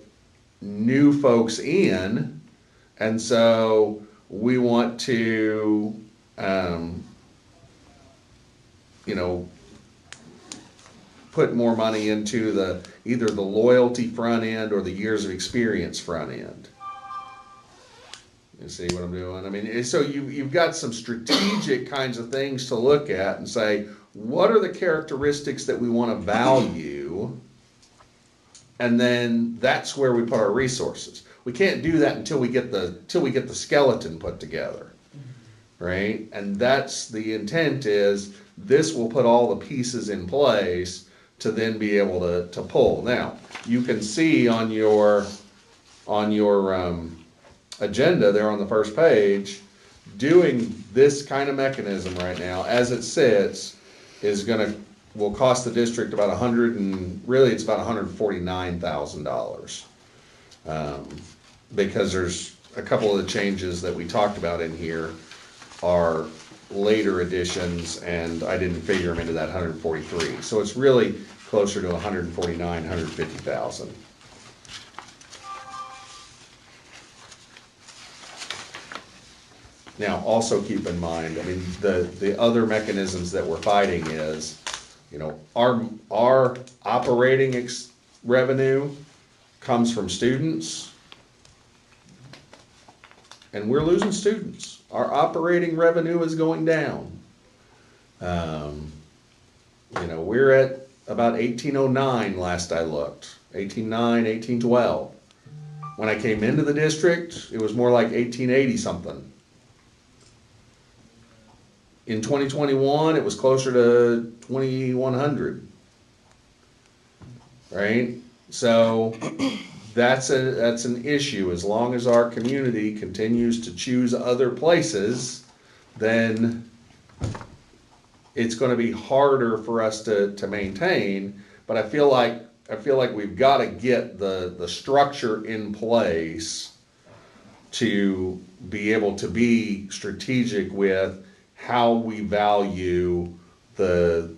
new folks in, and so we want to, put more money into either the loyalty front end or the years of experience front end. You see what I'm doing? I mean, so you've got some strategic kinds of things to look at and say, what are the characteristics that we want to value? And then that's where we put our resources. We can't do that until we get the skeleton put together, right? And that's the intent, is this will put all the pieces in place to then be able to pull. Now, you can see on your agenda there on the first page, doing this kind of mechanism right now as it sits will cost the district about $149,000. Because there's a couple of the changes that we talked about in here are later additions, and I didn't figure them into that 143. So it's really closer to 150,000. Now, also keep in mind, I mean, the other mechanisms that we're fighting is, our operating revenue comes from students, and we're losing students. Our operating revenue is going down. We're at about 1809 last I looked, 1809, 1812. When I came into the district, it was more like 1880 something. In 2021, it was closer to 2100, right? So that's an issue. As long as our community continues to choose other places, then it's going to be harder for us to maintain. But I feel like we've got to get the structure in place to be able to be strategic with how we value the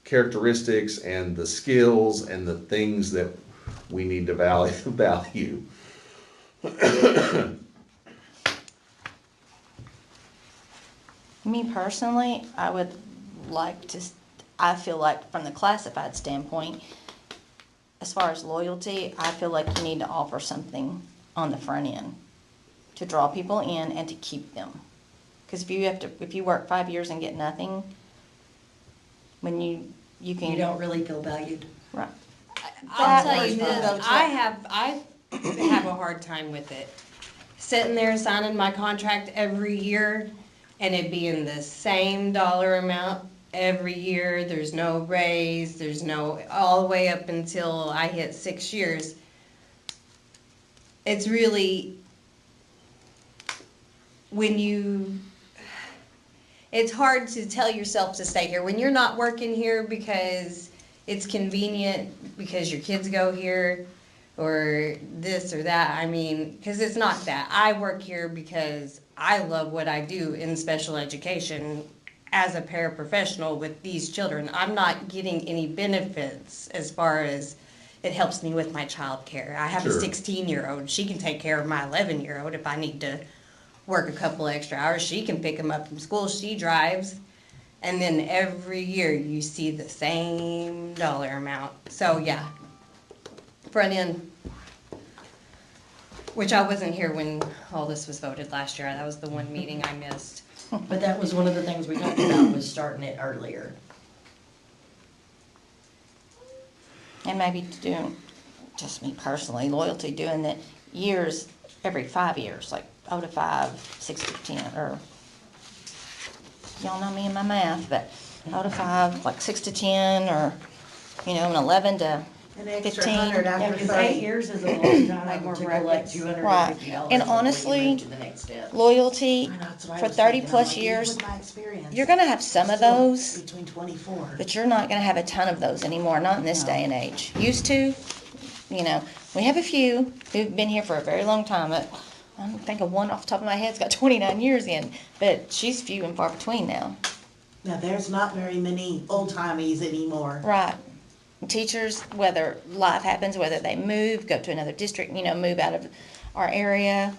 characteristics and the skills and the things that we need to value. Me personally, I feel like from the classified standpoint, as far as loyalty, I feel like you need to offer something on the front end to draw people in and to keep them. Because if you work 5 years and get nothing, when you can. You don't really feel valued. Right. I'll That tell you or this, go to- I have a hard time with it. Sitting there signing my contract every year and it being the same dollar amount every year. There's no raise, there's no, all the way up until I hit 6 years. It's really, it's hard to tell yourself to stay here. When you're not working here because it's convenient, because your kids go here, or this or that, I mean, because it's not that. I work here because I love what I do in special education as a paraprofessional with these children. I'm not getting any benefits as far as it helps me with my child care. I have a Sure. 16-year-old. She can take care of my 11-year-old if I need to work a couple extra hours. She can pick him up from school. She drives. And then every year you see the same dollar amount. So yeah, front end, which I wasn't here when all this was voted last year. That was the one meeting I missed. But that was one of the things we talked about, was starting it earlier. And maybe doing, just me personally, loyalty, doing the years every 5 years, like 0 to 5, 6 to 10, or, y'all know me and my math, but 0 to 5, like 6 to 10, or, and 11 to An extra 15. 100 after Because 30. 8 years is a long Like time more to collect brackets. $250 Right. before And you honestly, move to the next step. loyalty I know, that's what I for was 30 thinking. I'm plus like, even years, with my experience, you're gonna have some of still those, Between 24. but you're not gonna have a ton of those anymore, not in this day and age. Used to, we have a few who've been here for a very long time. I don't think of one off the top of my head that's got 29 years in, but she's few and far between now. Now, there's not very many old-timies anymore. Right. Teachers, whether life happens, whether they move, go to another district, move out of our area,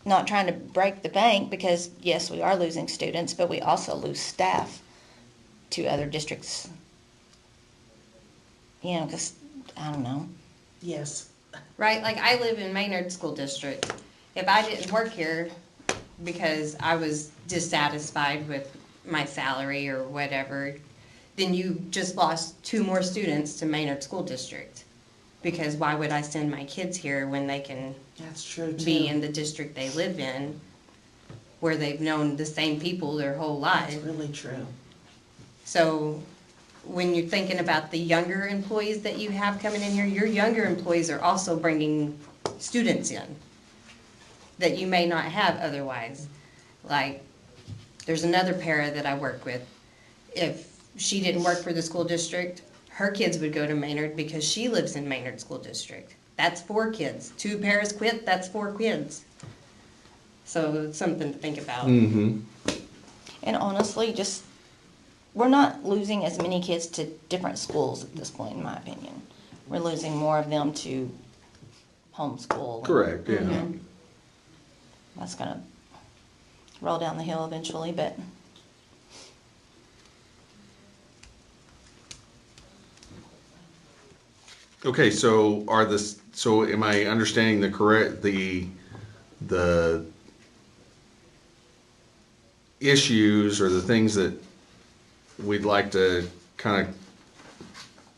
not trying to break the bank, because yes, we are losing students, but we also lose staff to other districts. Because, I don't know. Yes. Right, like I live in Maynard School District. If I didn't work here because I was dissatisfied with my salary or whatever, then you just lost 2 more students to Maynard School District. Because why would I send my kids here when they can That's true, too. be in the district they live in, where they've known the same people their whole That's life? really true. So when you're thinking about the younger employees that you have coming in here, your younger employees are also bringing students in that you may not have otherwise. Like, there's another para that I work with. If she didn't work for the school district, her kids would go to Maynard because she lives in Maynard School District. That's 4 kids. 2 paras quit, that's 4 kids. So it's something to think about. Mm-hmm. And honestly, we're not losing as many kids to different schools at this point, in my opinion. We're losing more of them to homeschool. Correct, yeah. That's gonna roll down the hill eventually, but Okay, so so am I understanding the issues or the things that we'd like to kind of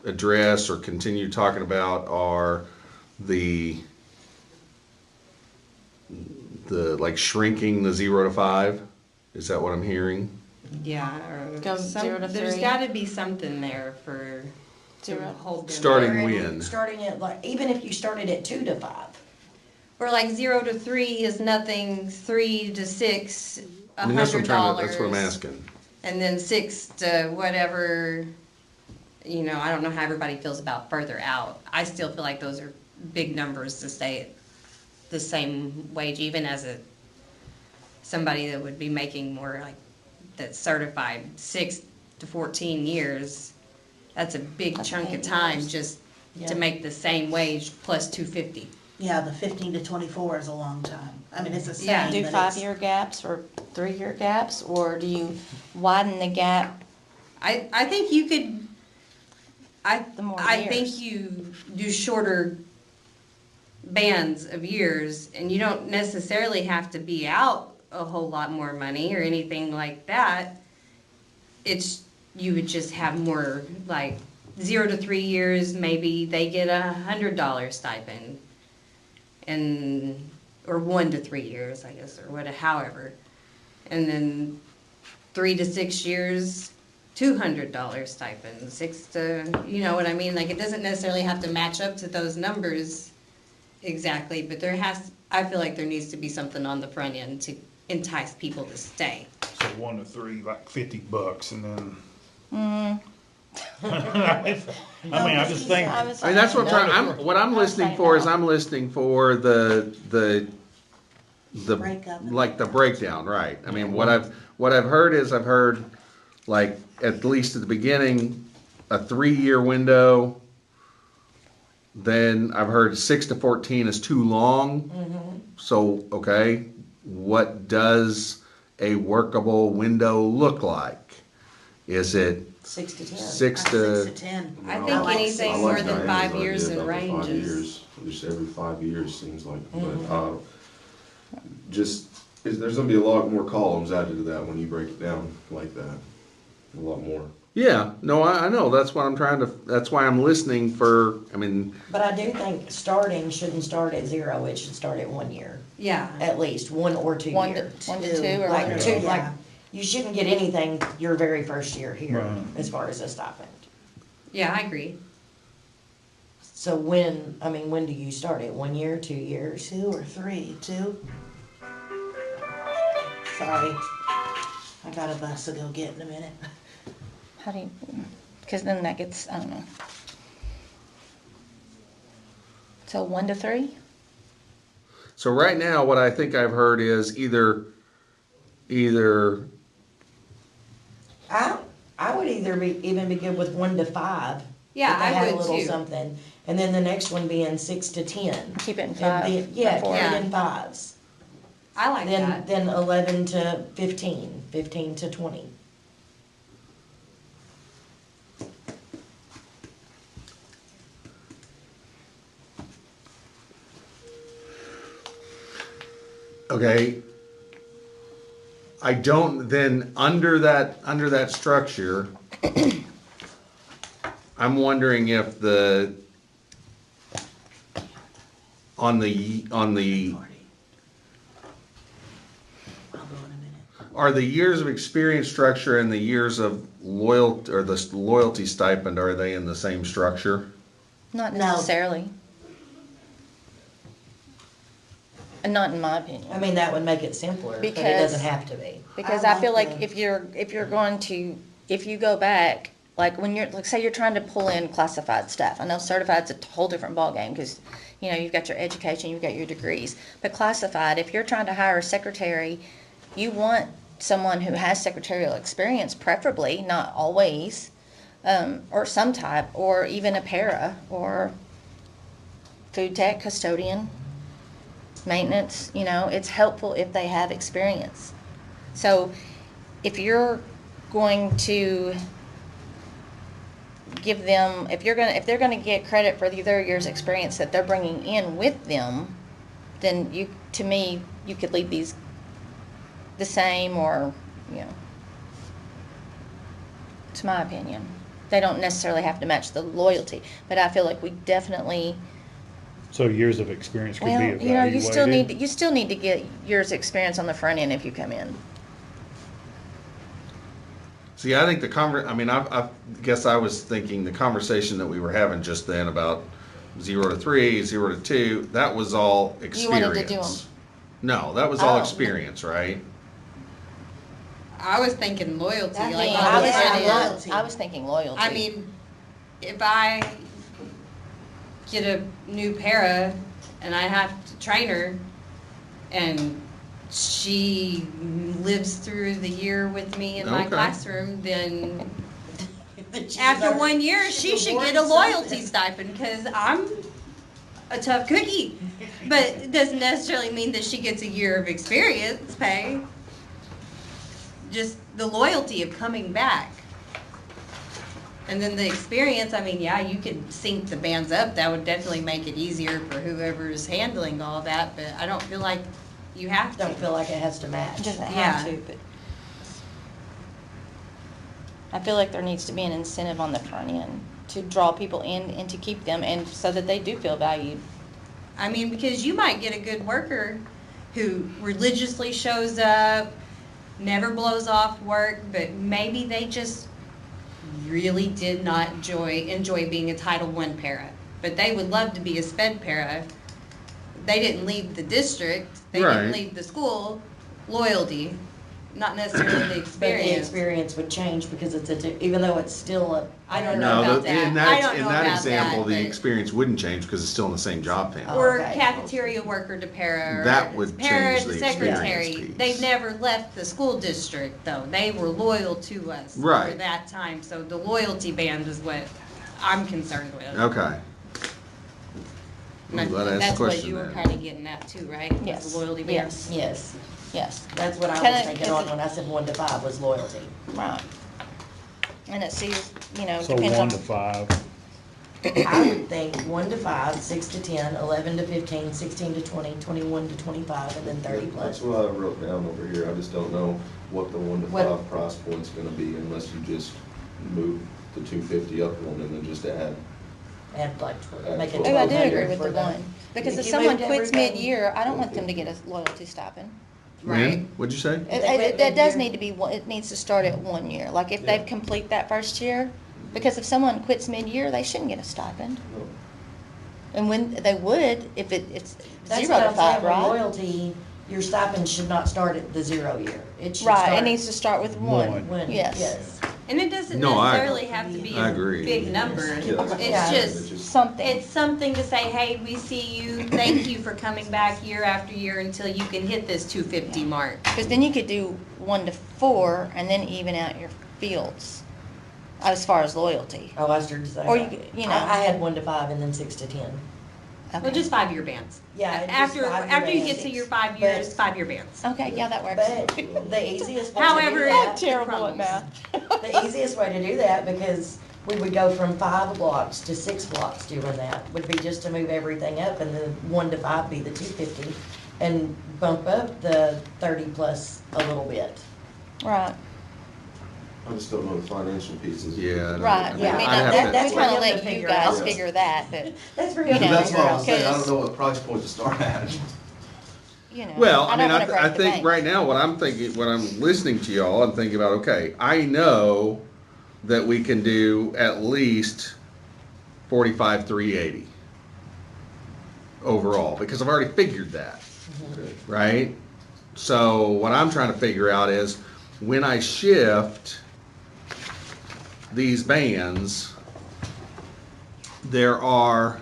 address or continue talking about are the like shrinking the 0 to 5? Is that what I'm hearing? Yeah, or Go 0 to there's 3. gotta be something there to 0. hold them Starting there. when? Starting at, like, even if you started at 2 to 5. Or like 0 to 3 is nothing, 3 to 6, I mean, that's what $100. that's what I'm asking. And then 6 to whatever, I don't know how everybody feels about further out. I still feel like those are big numbers to stay at the same wage, even as somebody that would be making more, like, that's certified. 6 to 14 years, that's a big That's chunk of 8 time years. just Yeah. to make the same wage plus $250. Yeah, the 15 to 24 is a long time. I mean, it's the same. Yeah. do but it's- 5-year gaps or 3-year gaps, or do you widen the gap? I think you could, The more I years. think you do shorter bands of years, and you don't necessarily have to be out a whole lot more money or anything like that. It's, you would just have more, like, 0 to 3 years, maybe they get $100 stipend. And, or 1 to 3 years, I guess, or whatever, however. And then 3 to 6 years, $200 stipend. 6 to, you know what I mean? Like, it doesn't necessarily have to match up to those numbers exactly, but I feel like there needs to be something on the front end to entice people to stay. So 1 to 3, like $50, and then. Mm, I mean, I just think. I was I mean, that's what I'm saying trying, no. what I'm I was listening saying for is no. I'm listening for the Breakup. like the breakdown, right? I mean, what I've heard is I've heard, like, at least at the beginning, a 3-year window. Then I've heard 6 to 14 is too long. So, okay, what does a workable window look like? Is it 6 to 10. 6 to? 6 to 10. I No, think like anything I more like than Diana's 5 years idea in about the 5 range is. years. Just every 5 years seems like, but, there's gonna be a lot more columns added to that when you break it down like that. A lot more. Yeah, no, I know, that's what I'm that's why I'm listening for, I mean, But I do think starting shouldn't start at 0, it should start at 1 year, Yeah, at least, 1 or 2 1 to years. 2 or Like 1 to two, 2. like, you shouldn't get anything your very first year here, Right. as far as a stipend. yeah, I agree. So when do you start it? 1 year, 2 years? 2 or 3, 2. Sorry. I got a bus to go get in a minute. How do you, because then that gets, I don't know. So 1 to 3? so right now, what I think I've heard is either, I would either even be good with 1 to 5. Yeah, if they I had a would little too. something, and then the next one being 6 to 10. Keep it in And 5. then- Yeah, or 4. keep it Yeah. in 5s. I like Then, that. then 11 to 15, 15 to 20. okay. I don't, then under that structure, I'm wondering if on the, I'll go in a minute. are the years of experience structure and the years of loyalty, or the loyalty stipend, are they in the same structure? Not No. necessarily. And not in my opinion. I mean, that would make it simpler, but it Because- doesn't have to be. Because I I feel like like the- if you're going to, if you go back, like when you're, like say you're trying to pull in classified staff. I know certified's a whole different ballgame because, you know, you've got your education, you've got your degrees. But classified, if you're trying to hire a secretary, you want someone who has secretarial experience, preferably, not always, or some type, or even a para, or food tech, custodian, maintenance, you know, it's helpful if they have experience. So if you're going to give them, if they're gonna get credit for their year's experience that they're bringing in with them, then to me, you could leave these the same, or, you know, it's my opinion. They don't necessarily have to match the loyalty, but I feel like we definitely, So years of experience could well, be you know, evaluated. you still need to get years experience on the front end if you come in. See, I think I guess I was thinking the conversation that we were having just then about 0 to 3, 0 to 2, that was all experience. You wanted to do 'em. No, that was all Oh. experience, right? I was thinking loyalty, That like means- I was Yeah, thinking, loyalty. I was thinking loyalty. I mean, if I get a new para and I have to train her and she lives through the year with me in my Okay. classroom, then She's after our- 1 year, she's she should awarded get a loyalty something. stipend because I'm a tough cookie. But it doesn't necessarily mean that she gets a year of experience pay. Just the loyalty of coming back. And then the experience, I mean, yeah, you could sync the bands up. That would definitely make it easier for whoever's handling all that, but I don't feel like you have to. Don't feel like it has to It match. doesn't Yeah. have to, but I feel like there needs to be an incentive on the front end to draw people in and to keep them, and so that they do feel valued. I mean, because you might get a good worker who religiously shows up, never blows off work, but maybe they just really did not enjoy being a Title I para. But they would love to be a sped para. They didn't leave the district, they Right. didn't leave the school. Loyalty, not necessarily the But the experience. experience would change because even though it's still a. I don't know No, about that. in I that, don't in know that about example, that, the but- experience wouldn't change because it's still in the same job family. Or Okay. cafeteria worker to para. Or That would para change to the secretary. experience piece. They've never left the school district though. They were loyal to us for Right. that time. So the loyalty band is what I'm concerned with. Okay. And I I'm glad I think asked the that's what question you were then. kind of getting at too, right? Was Yes. The loyalty band. Yes. Yes, Yes, that's what I Can was I- thinking is on it- when I said 1 to 5 was loyalty. right. And it sees, you know, So depends 1 on, to 5. I would think 1 to 5, 6 to 10, 11 to 15, 16 to 20, 21 to 25, and then 30 That's plus. what I wrote down over here, I just don't know what the 1 to What- 5 price point's gonna be unless you just move the 250 up one and then just add. And like, make it oh, I do 1,200 agree with for the one. Because If if you someone moved quits everything- mid-year, I don't want them to get a loyalty stipend. Right. When? What'd you say? That does need to be, it needs to start at 1 year. Like if they've complete that first year, because if someone quits mid-year, they shouldn't get a stipend. No. And when, they would, if it's That's 0 what to I'm 5, saying, with right? loyalty, your stipend should not start at the 0 year. It should Right, start. it needs to start with 1. when- Yes. And it doesn't No, I- necessarily have to be I a agree. big number. Yeah, that's Yeah. fine. It's just, Something. it's something to say, hey, we see you, thank you for coming back year after year until you can hit this 250 mark. Because then you could do 1 to 4 and then even out your fields as far as loyalty. Oh, I started to say Or that. you know. I had 1 to 5 and then 6 to 10. Okay. Well, just 5-year bands. Yeah, just After, 5-year after you bands. get to your 5 years, But- 5-year bands. Okay, yeah, that works. But the easiest way to However, do that, Terrible at math. the easiest way to do that, because we would go from 5 blocks to 6 blocks doing that, would be just to move everything up and then 1 to 5 be the 250 and bump up the 30 plus a little bit. Right, I just don't know the financial pieces. Yeah. I don't- right. Yeah, I mean, I'd have to- that's we for kind him of to let you figure guys out. figure that, but, That's for You him to know, That's figure what I out. was saying, I Because- don't know what price point to start at. you know. Well, I mean, don't wanna I break the think bank. right now, what I'm thinking, when I'm listening to y'all, I'm thinking about, okay, I know that we can do at least 45, 380 overall, because I've already figured that, right? So what I'm trying to figure out is when I shift these bands, there are,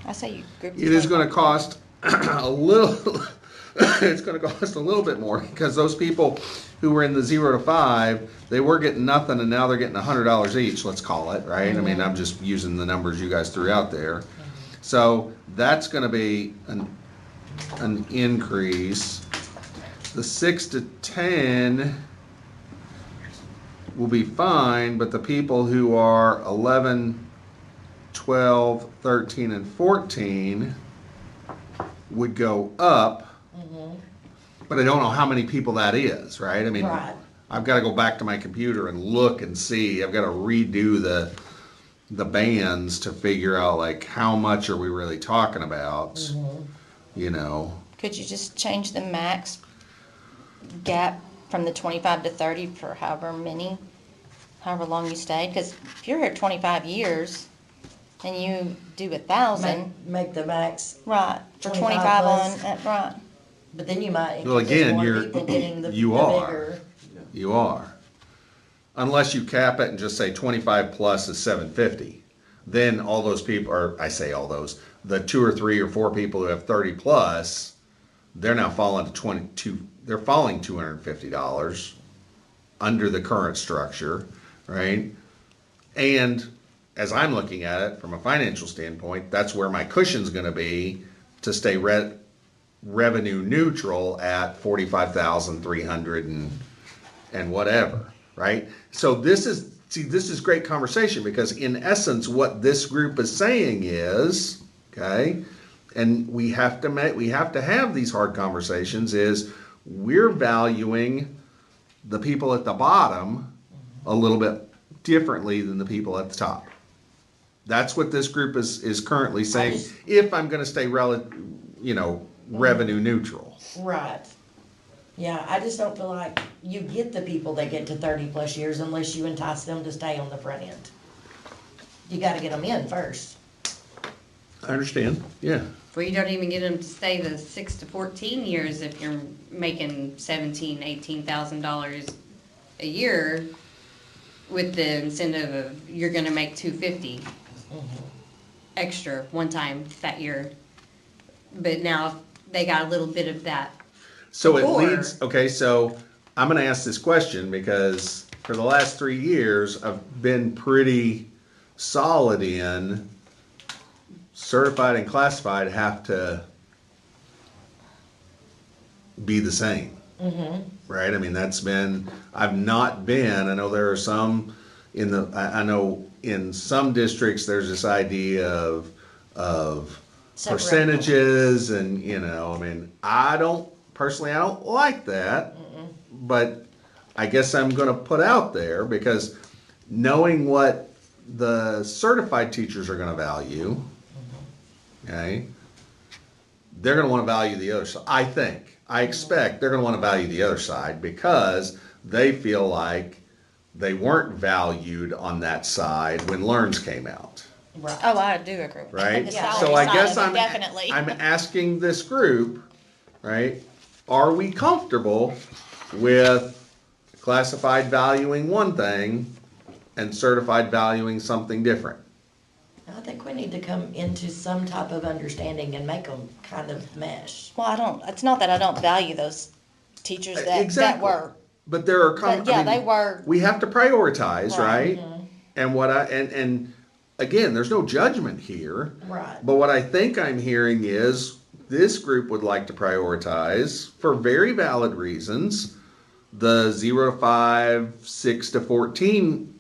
I say you group. it is gonna cost a little, it's gonna cost a little bit more, because those people who were in the 0 to 5, they were getting nothing, and now they're getting $100 each, let's call it, right? I mean, I'm just using the numbers you guys threw out there. So that's gonna be an increase. The 6 to 10 will be fine, but the people who are 11, 12, 13, and 14 would go up, but I don't know how many people that is, right? I mean, Right. I've got to go back to my computer and look and see. I've got to redo the bands to figure out like how much are we really talking about, you know? Could you just change the max gap from the 25 to 30 for however long you stayed? Because if you're here 25 years and you do 1,000, Make the max, right, for 25 25 plus. on, right. but then you might. Well, just again, more you're- people getting the you are. bigger- You are. Unless you cap it and just say 25 plus is 750. Then all those people, or I say all those, the 2 or 3 or 4 people who have 30 plus, they're now falling to 22, they're falling $250 under the current structure, right? And as I'm looking at it from a financial standpoint, that's where my cushion's gonna be to stay revenue neutral at 45,300 and whatever. right? So this is great conversation, because in essence, what this group is saying is, okay, and we have to have these hard conversations, is we're valuing the people at the bottom a little bit differently than the people at the top. That's what this group is currently saying, if I'm gonna stay revenue neutral. Right. Yeah, I just don't feel like you get the people that get to 30+ years unless you entice them to stay on the front end. You gotta get them in first. I understand, yeah. Well, you don't even get them to stay the 6 to 14 years if you're making $18,000 a year with the incentive of you're gonna make $250 extra one time that year. But now they got a little bit of that. So it Or- leads, okay, so I'm gonna ask this question because for the last 3 years, I've been pretty solid in certified and classified have to be the same. Right? I mean, I've not been, I know there are some I know in some districts, there's this idea of Separate. percentages and, I mean, I don't like that, but I guess I'm gonna put out there, because knowing what the certified teachers are gonna value, okay, they're gonna wanna value the other side, I expect they're gonna wanna value the other side, because they feel like they weren't valued on that side when Learns came out. Right. Oh, I do agree with that. Right? The Yeah. salary So I side guess of it, I'm definitely. asking this group, right? Are we comfortable with classified valuing one thing and certified valuing something different? I think we need to come into some type of understanding and make them kind of mesh. Well, it's not that I don't value those teachers that Exactly. were, But there are but yeah, they were, we have to prioritize, Right. right? And and again, there's no judgment here. Right. But what I think I'm hearing is this group would like to prioritize, for very valid reasons, the 0 to 5, 6 to 14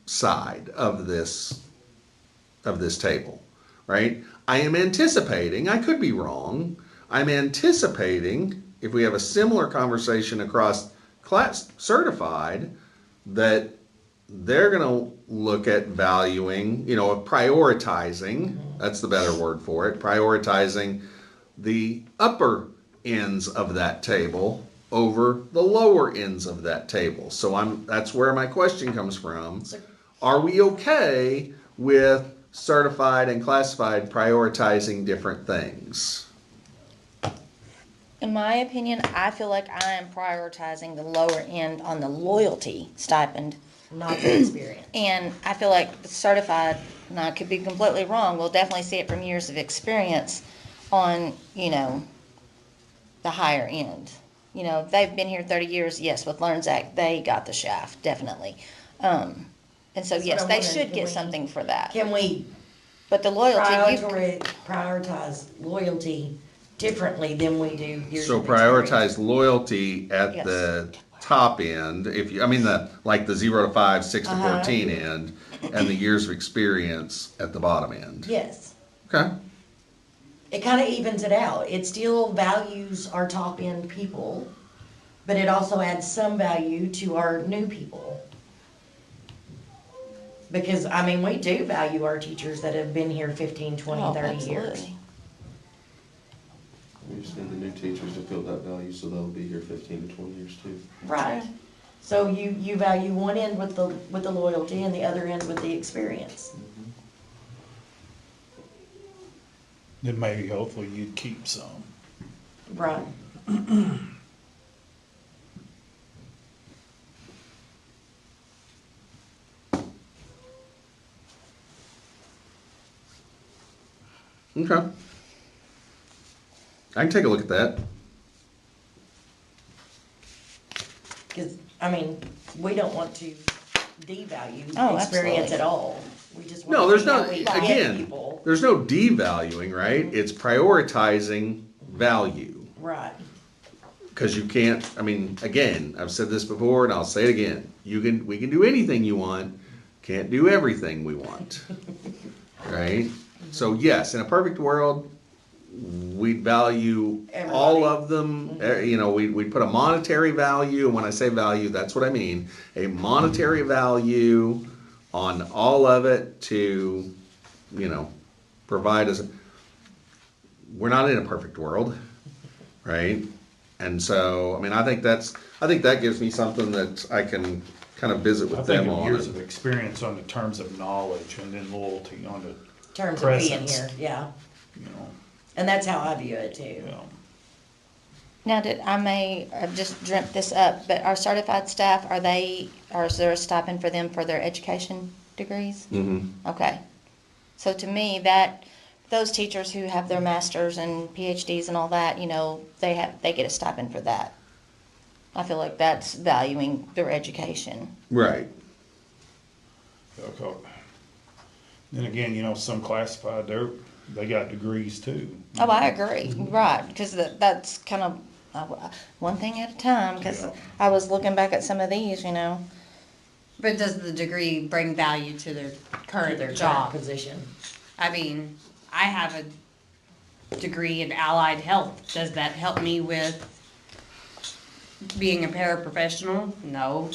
side of this table, right? I am anticipating, I could be wrong, I'm anticipating, if we have a similar conversation across class certified, that they're gonna look at valuing, prioritizing, that's the better word for it, prioritizing the upper ends of that table over the lower ends of that table. So that's where my question comes from. Are we okay with certified and classified prioritizing different things? in my opinion, I feel like I am prioritizing the lower end on the loyalty stipend. Not the experience. And I feel like the certified, and I could be completely wrong, we'll definitely see it from years of experience on, the higher end. They've been here 30 years, yes, with Learns Act, they got the shaft, definitely. And so, That's yes, what I'm they wondering, should can get we- something for that. Can we But the loyalty, prioritize loyalty differently than we do years So of experience? prioritize loyalty at Yes. the top end, the 0 to 5, 6 to Uh-huh. 14 end, and the years of experience at the bottom end. Yes. Okay. It kind of evens it out. It still values our top end people, but it also adds some value to our new people. Because, we do value our teachers that have been here 15, 20, oh, 30 years. absolutely. We just need the new teachers to feel that value, so they'll be here 15 to 20 years too. Right. So you value one end with the loyalty and the other end with the experience. Then maybe hopefully you'd keep some. Right. Okay. I can take a look at that. Because, we don't want to devalue Oh, experience absolutely. at all. We just No, want there's to see no, how we get again, people. there's no devaluing, right? It's prioritizing value. Right. Cause you can't, I mean, again, I've said this before and I'll say it again, we can do anything you want, can't do everything we want. Right? So yes, in a perfect world, we'd value all of them, you know, we'd put a monetary value, and when I say value, that's what I mean, a monetary value on all of it to, you know, provide us. We're not in a perfect world, right? And so, I mean, I think that gives me something that I can kind of visit I with think them of on. years of experience on the terms of knowledge and then loyalty on the Terms of being presence. here, yeah. You know, And that's how I view it too. you know. Now, I may have just dreamt this up, but our certified staff, or is there a stipend for them for their education degrees? Mm-hmm. Okay. So to me, those teachers who have their masters and PhDs and all that, you know, they get a stipend for that. I feel like that's valuing their education. Right. Okay. Then again, you know, some classified, they got degrees too. Oh, I agree, right, because that's kind of one thing at a time, because Yeah. I was looking back at some of these, you know. But does the degree bring value to their current Their job? position. I mean, I have a degree in allied health. Does that help me with being a paraprofessional? No.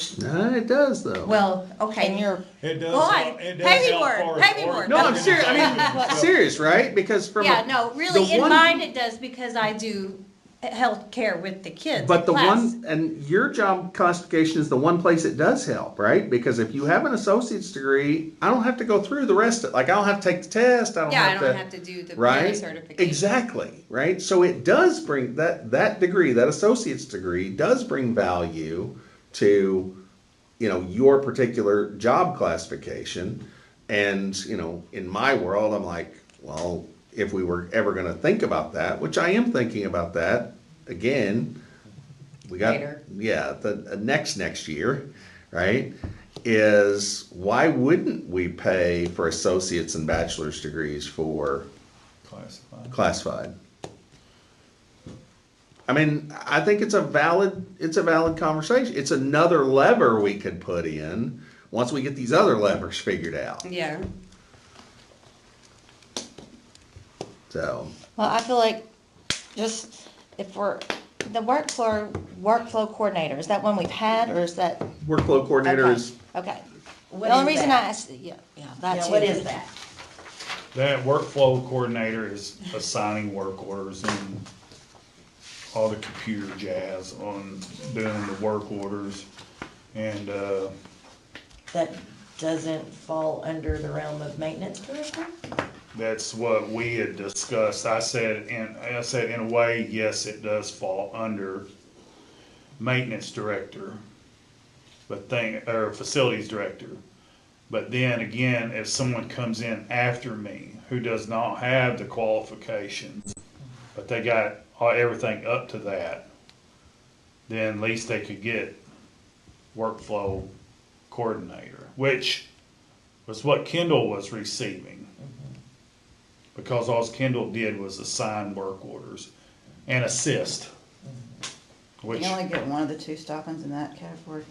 It does though. Well, okay. And you're, It does. Boy, It does pay me help more, far pay as me more. No, I'm serious. I mean, serious, right? Because from Yeah, no, really, the in one- mine it does because I do health care with the kids. But the class. one, and your job classification is the one place it does help, right? Because if you have an associate's degree, I don't have to go through the rest of, like, I don't have to take the test, I don't Yeah, I have don't to. have to do the Right? certification. Exactly, right? So it does bring, that degree, that associate's degree does bring value to, you know, your particular job classification. And, you know, in my world, I'm like, well, if we were ever gonna think about that, which I am thinking about that, again, we got, Later. yeah, the next year, right? Is why wouldn't we pay for associate's and bachelor's degrees for Classified. classified? I mean, I think it's a valid conversation. It's another lever we could put in once we get these other levers figured out. Yeah. So, well, I feel like just if we're, the workflow coordinator, is that one we've had, or is that? workflow coordinator Okay. is, Okay. What The only is reason that? I asked, yeah, that Yeah, too. what is that? That workflow coordinator is assigning work orders and all the computer jazz on doing the work orders. And, That doesn't fall under the realm of maintenance director? that's what we had discussed. I said in a way, yes, it does fall under maintenance director, or facilities director. But then again, if someone comes in after me who does not have the qualifications, but they got everything up to that, then at least they could get workflow coordinator, which was what Kendall was receiving. Because all Kendall did was assign work orders and assist. Which, You only get one of the two stipends in that category?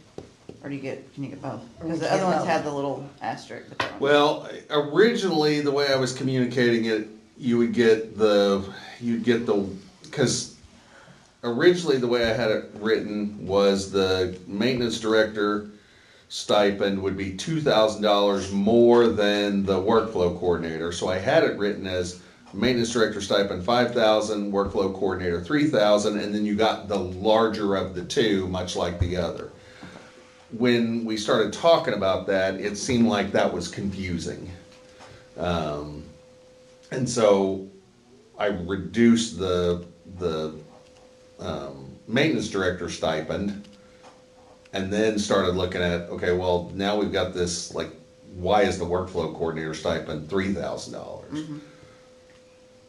Or can you get both? Because the You other get ones both. had the little asterisk. but that one- well, originally, the way I was communicating it, you'd get the, because originally the way I had it written was the maintenance director stipend would be $2,000 more than the workflow coordinator. So I had it written as maintenance director stipend $5,000, workflow coordinator $3,000, and then you got the larger of the two, much like the other. When we started talking about that, it seemed like that was confusing. And so I reduced the maintenance director stipend, and then started looking at, okay, well, now we've got this, like, why is the workflow coordinator stipend $3,000?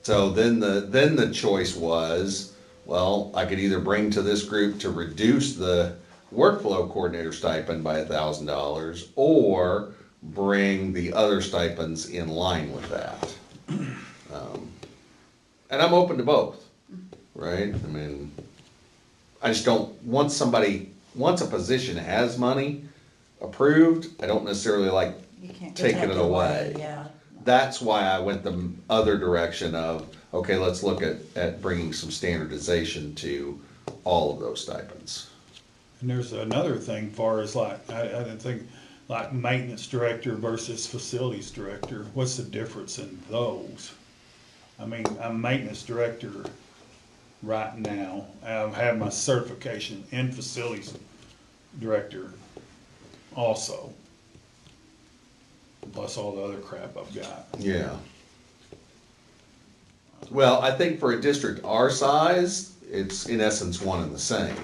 So then the choice was, well, I could either bring to this group to reduce the workflow coordinator stipend by $1,000, or bring the other stipends in line with that. And I'm open to both, right? I mean, I just don't, once a position has money approved, I don't necessarily like You can't taking Take it away. Yeah. That's why I went the other direction of, okay, let's look at bringing some standardization to all of those stipends. And there's another thing far as like, I didn't think, like maintenance director versus facilities director, what's the difference in those? I mean, I'm maintenance director right now, I have my certification in facilities director also. Plus all the other crap I've got. Yeah. Well, I think for a district our size, it's in essence one and the same.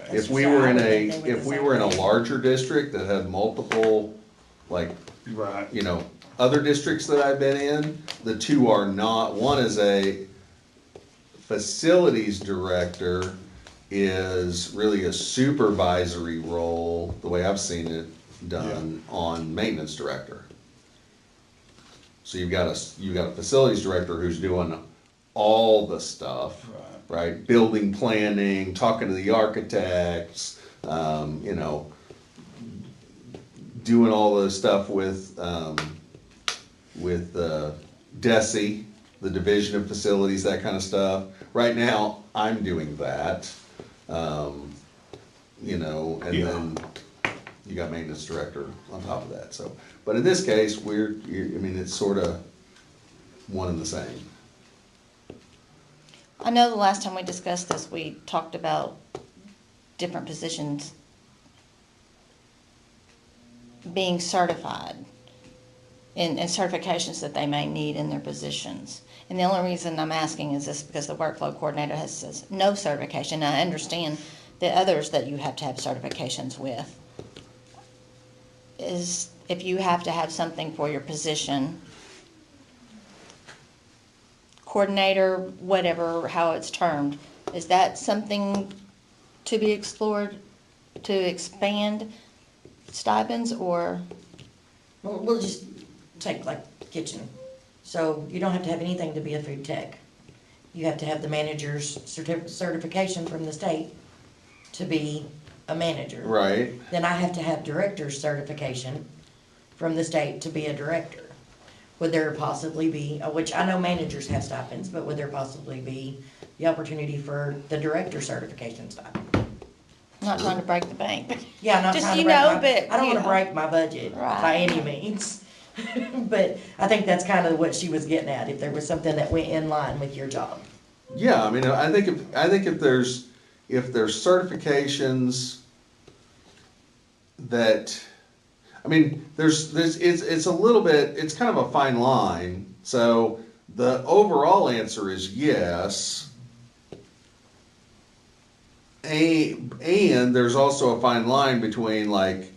Okay. If we were in a, That's what I would think they would if we the were in a same thing. larger district that had multiple, like, Right. you know, other districts that I've been in, the two are not, one is a facilities director is really a supervisory role, the way I've seen it done, on maintenance director. So you've got a facilities director who's doing all the stuff, right? Building planning, talking to the architects, you know, doing all the stuff with DESI, the Division of Facilities, that kind of stuff. Right now, I'm doing that, you know, and Yeah. then you got maintenance director on top of that, so. But in this case, I mean, it's sort of one and the same. I know the last time we discussed this, we talked about different positions being certified and certifications that they may need in their positions. And the only reason I'm asking is this because the workflow coordinator says no certification. I understand the others that you have to have certifications with. Is if you have to have something for your position, coordinator, whatever, how it's termed, is that something to be explored to expand stipends, or? Well, we'll just take like kitchen. So you don't have to have anything to be a food tech. You have to have the manager's certification from the state to be a manager. Right. Then I have to have director's certification from the state to be a director. Would there possibly be, which I know managers have stipends, but would there possibly be the opportunity for the director certification stipend? I'm not trying to break the bank. Yeah, I'm not Just, trying to you break know, my, but, I don't you wanna know. break my budget Right. by any means. But I think that's kind of what she was getting at, if there was something that went in line with your job. Yeah, I mean, I think if there's certifications that, I mean, it's a little bit, it's kind of a fine line. So the overall answer is yes. And there's also a fine line between, like,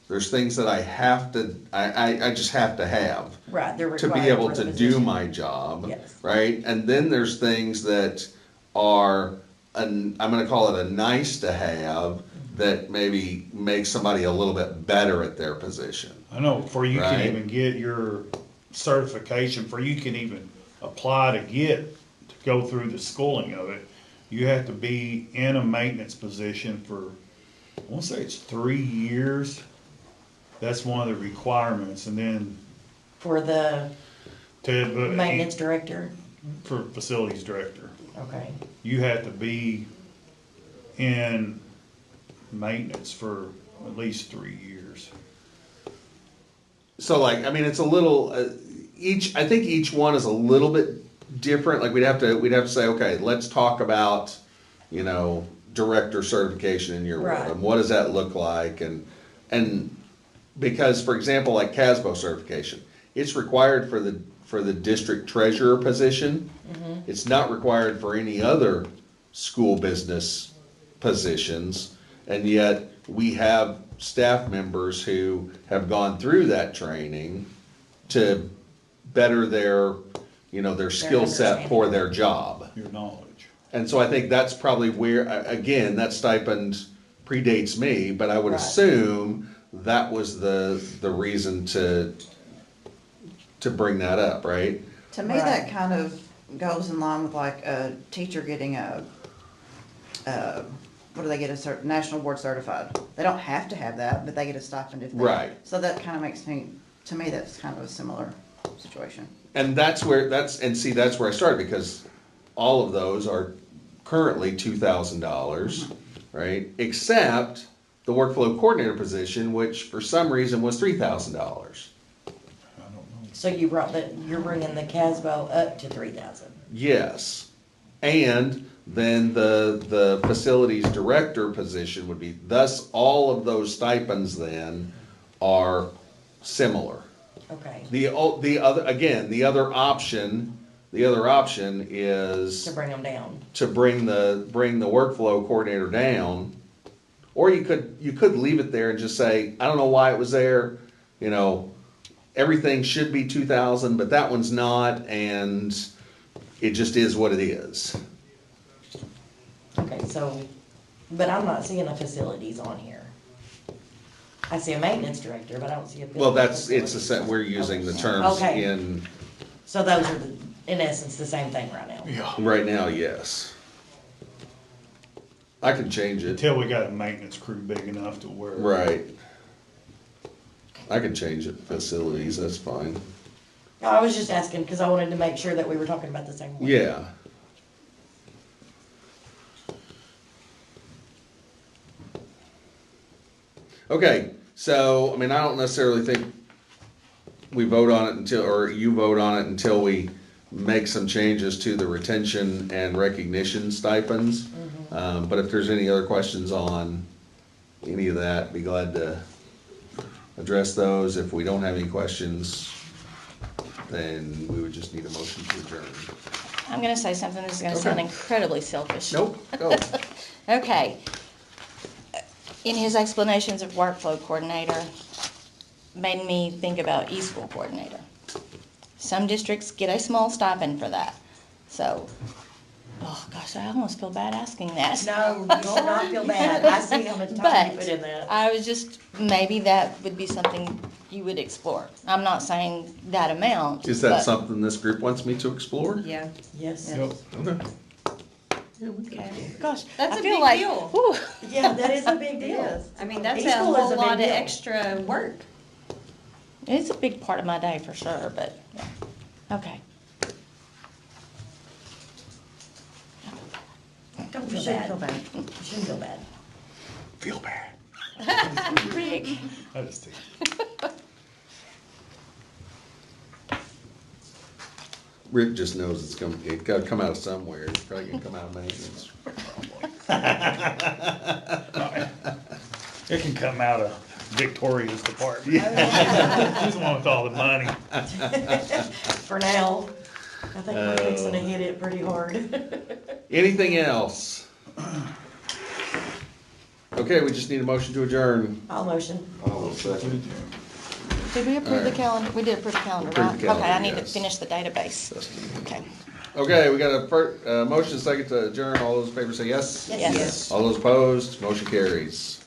there's things that I have to, I just have to have Right, they're to required be able for the to do position. my job, Yes. right? And then there's things that are, I'm gonna call it a nice to have, that maybe make somebody a little bit better at their position. I know, before you can Right. even get your certification, before you can even apply to go through the schooling of it, you have to be in a maintenance position for, I wanna say it's 3 years. That's one of the requirements, and then For the to, maintenance director, for facilities director, okay. you have to be in maintenance for at least 3 years. So, like, I mean, it's a little, I think each one is a little bit different. Like, we'd have to say, okay, let's talk about, you know, director certification in your world, Right. and what does that look like, and because, for example, like CASBO certification, it's required for the district treasurer position. It's not required for any other school business positions, and yet we have staff members who have gone through that training to better their, you know, their skill set for their job. Your knowledge. And so I think that's probably where, again, that stipend predates me, but I would Right. assume that was the reason to bring that up, right? To me, Right. that kind of goes in line with like a teacher getting a what do they get, national board certified? They don't have to have that, but they get a stipend if they. Right. So that kind of makes me, to me, that's kind of a similar situation. And that's where, that's where I started, because all of those are currently $2,000, right? Except the workflow coordinator position, which for some reason was $3,000. So you're bringing the CASBO up to 3,000. Yes. And then the facilities director position would be, thus all of those stipends then are similar. Okay, The other option is to bring them down. to bring the workflow coordinator down. Or you could leave it there and just say, I don't know why it was there, you know, everything should be 2,000, but that one's not, and it just is what it is. Okay, so, but I'm not seeing a facilities on here. I see a maintenance director, but I don't see a. Well, it's a facilities. set, we're using the terms Okay. in, So those are, in essence, the same thing right now. Yeah. right now, yes. I can change it. Until we got a maintenance crew big enough to where. Right. I can change it, facilities, that's fine. No, I was just asking, because I wanted to make sure that we were talking about the same one. Yeah. Okay, so, I mean, I don't necessarily think we vote on it until, or you vote on it until we make some changes to the retention and recognition stipends. But if there's any other questions on any of that, be glad to address those. If we don't have any questions, then we would just need a motion to adjourn. I'm gonna say something that's gonna sound incredibly selfish. Nope, go. Okay. In his explanations of workflow coordinator, made me think about e-school coordinator. Some districts get a small stipend for that, so, oh gosh, I almost feel bad asking that. No, you should not feel bad. I see how much time you put in that. But I was just, maybe that would be something you would explore. I'm not saying that amount. Is that but- something this group wants me to explore? Yeah, Yes. Yep. Okay. Okay. Gosh, That's I a feel big like, deal. whew. Yeah, that is a big deal. I mean, that's a E-school is whole a big lot of deal. extra work. It's a big part of my day for sure, but, yeah. Okay. Don't You feel shouldn't bad. feel bad. You shouldn't feel bad. Feel bad. Rick. I just think. Rick just knows it gotta come out of somewhere. It's probably gonna come out of maintenance. It can come out of Victoria's department. She's the one with all the money. For now, I think we're fixing to hit it pretty hard. Anything else? Okay, we just need a motion to adjourn. I'll motion. I'll second. Did we approve the Alright. calendar? We did approve the calendar, Approve right? the calendar, Okay, I need to yes. finish the database. Okay. Okay, we got a motion second to adjourn. All those in favor say yes. Yes. All those opposed, motion carries.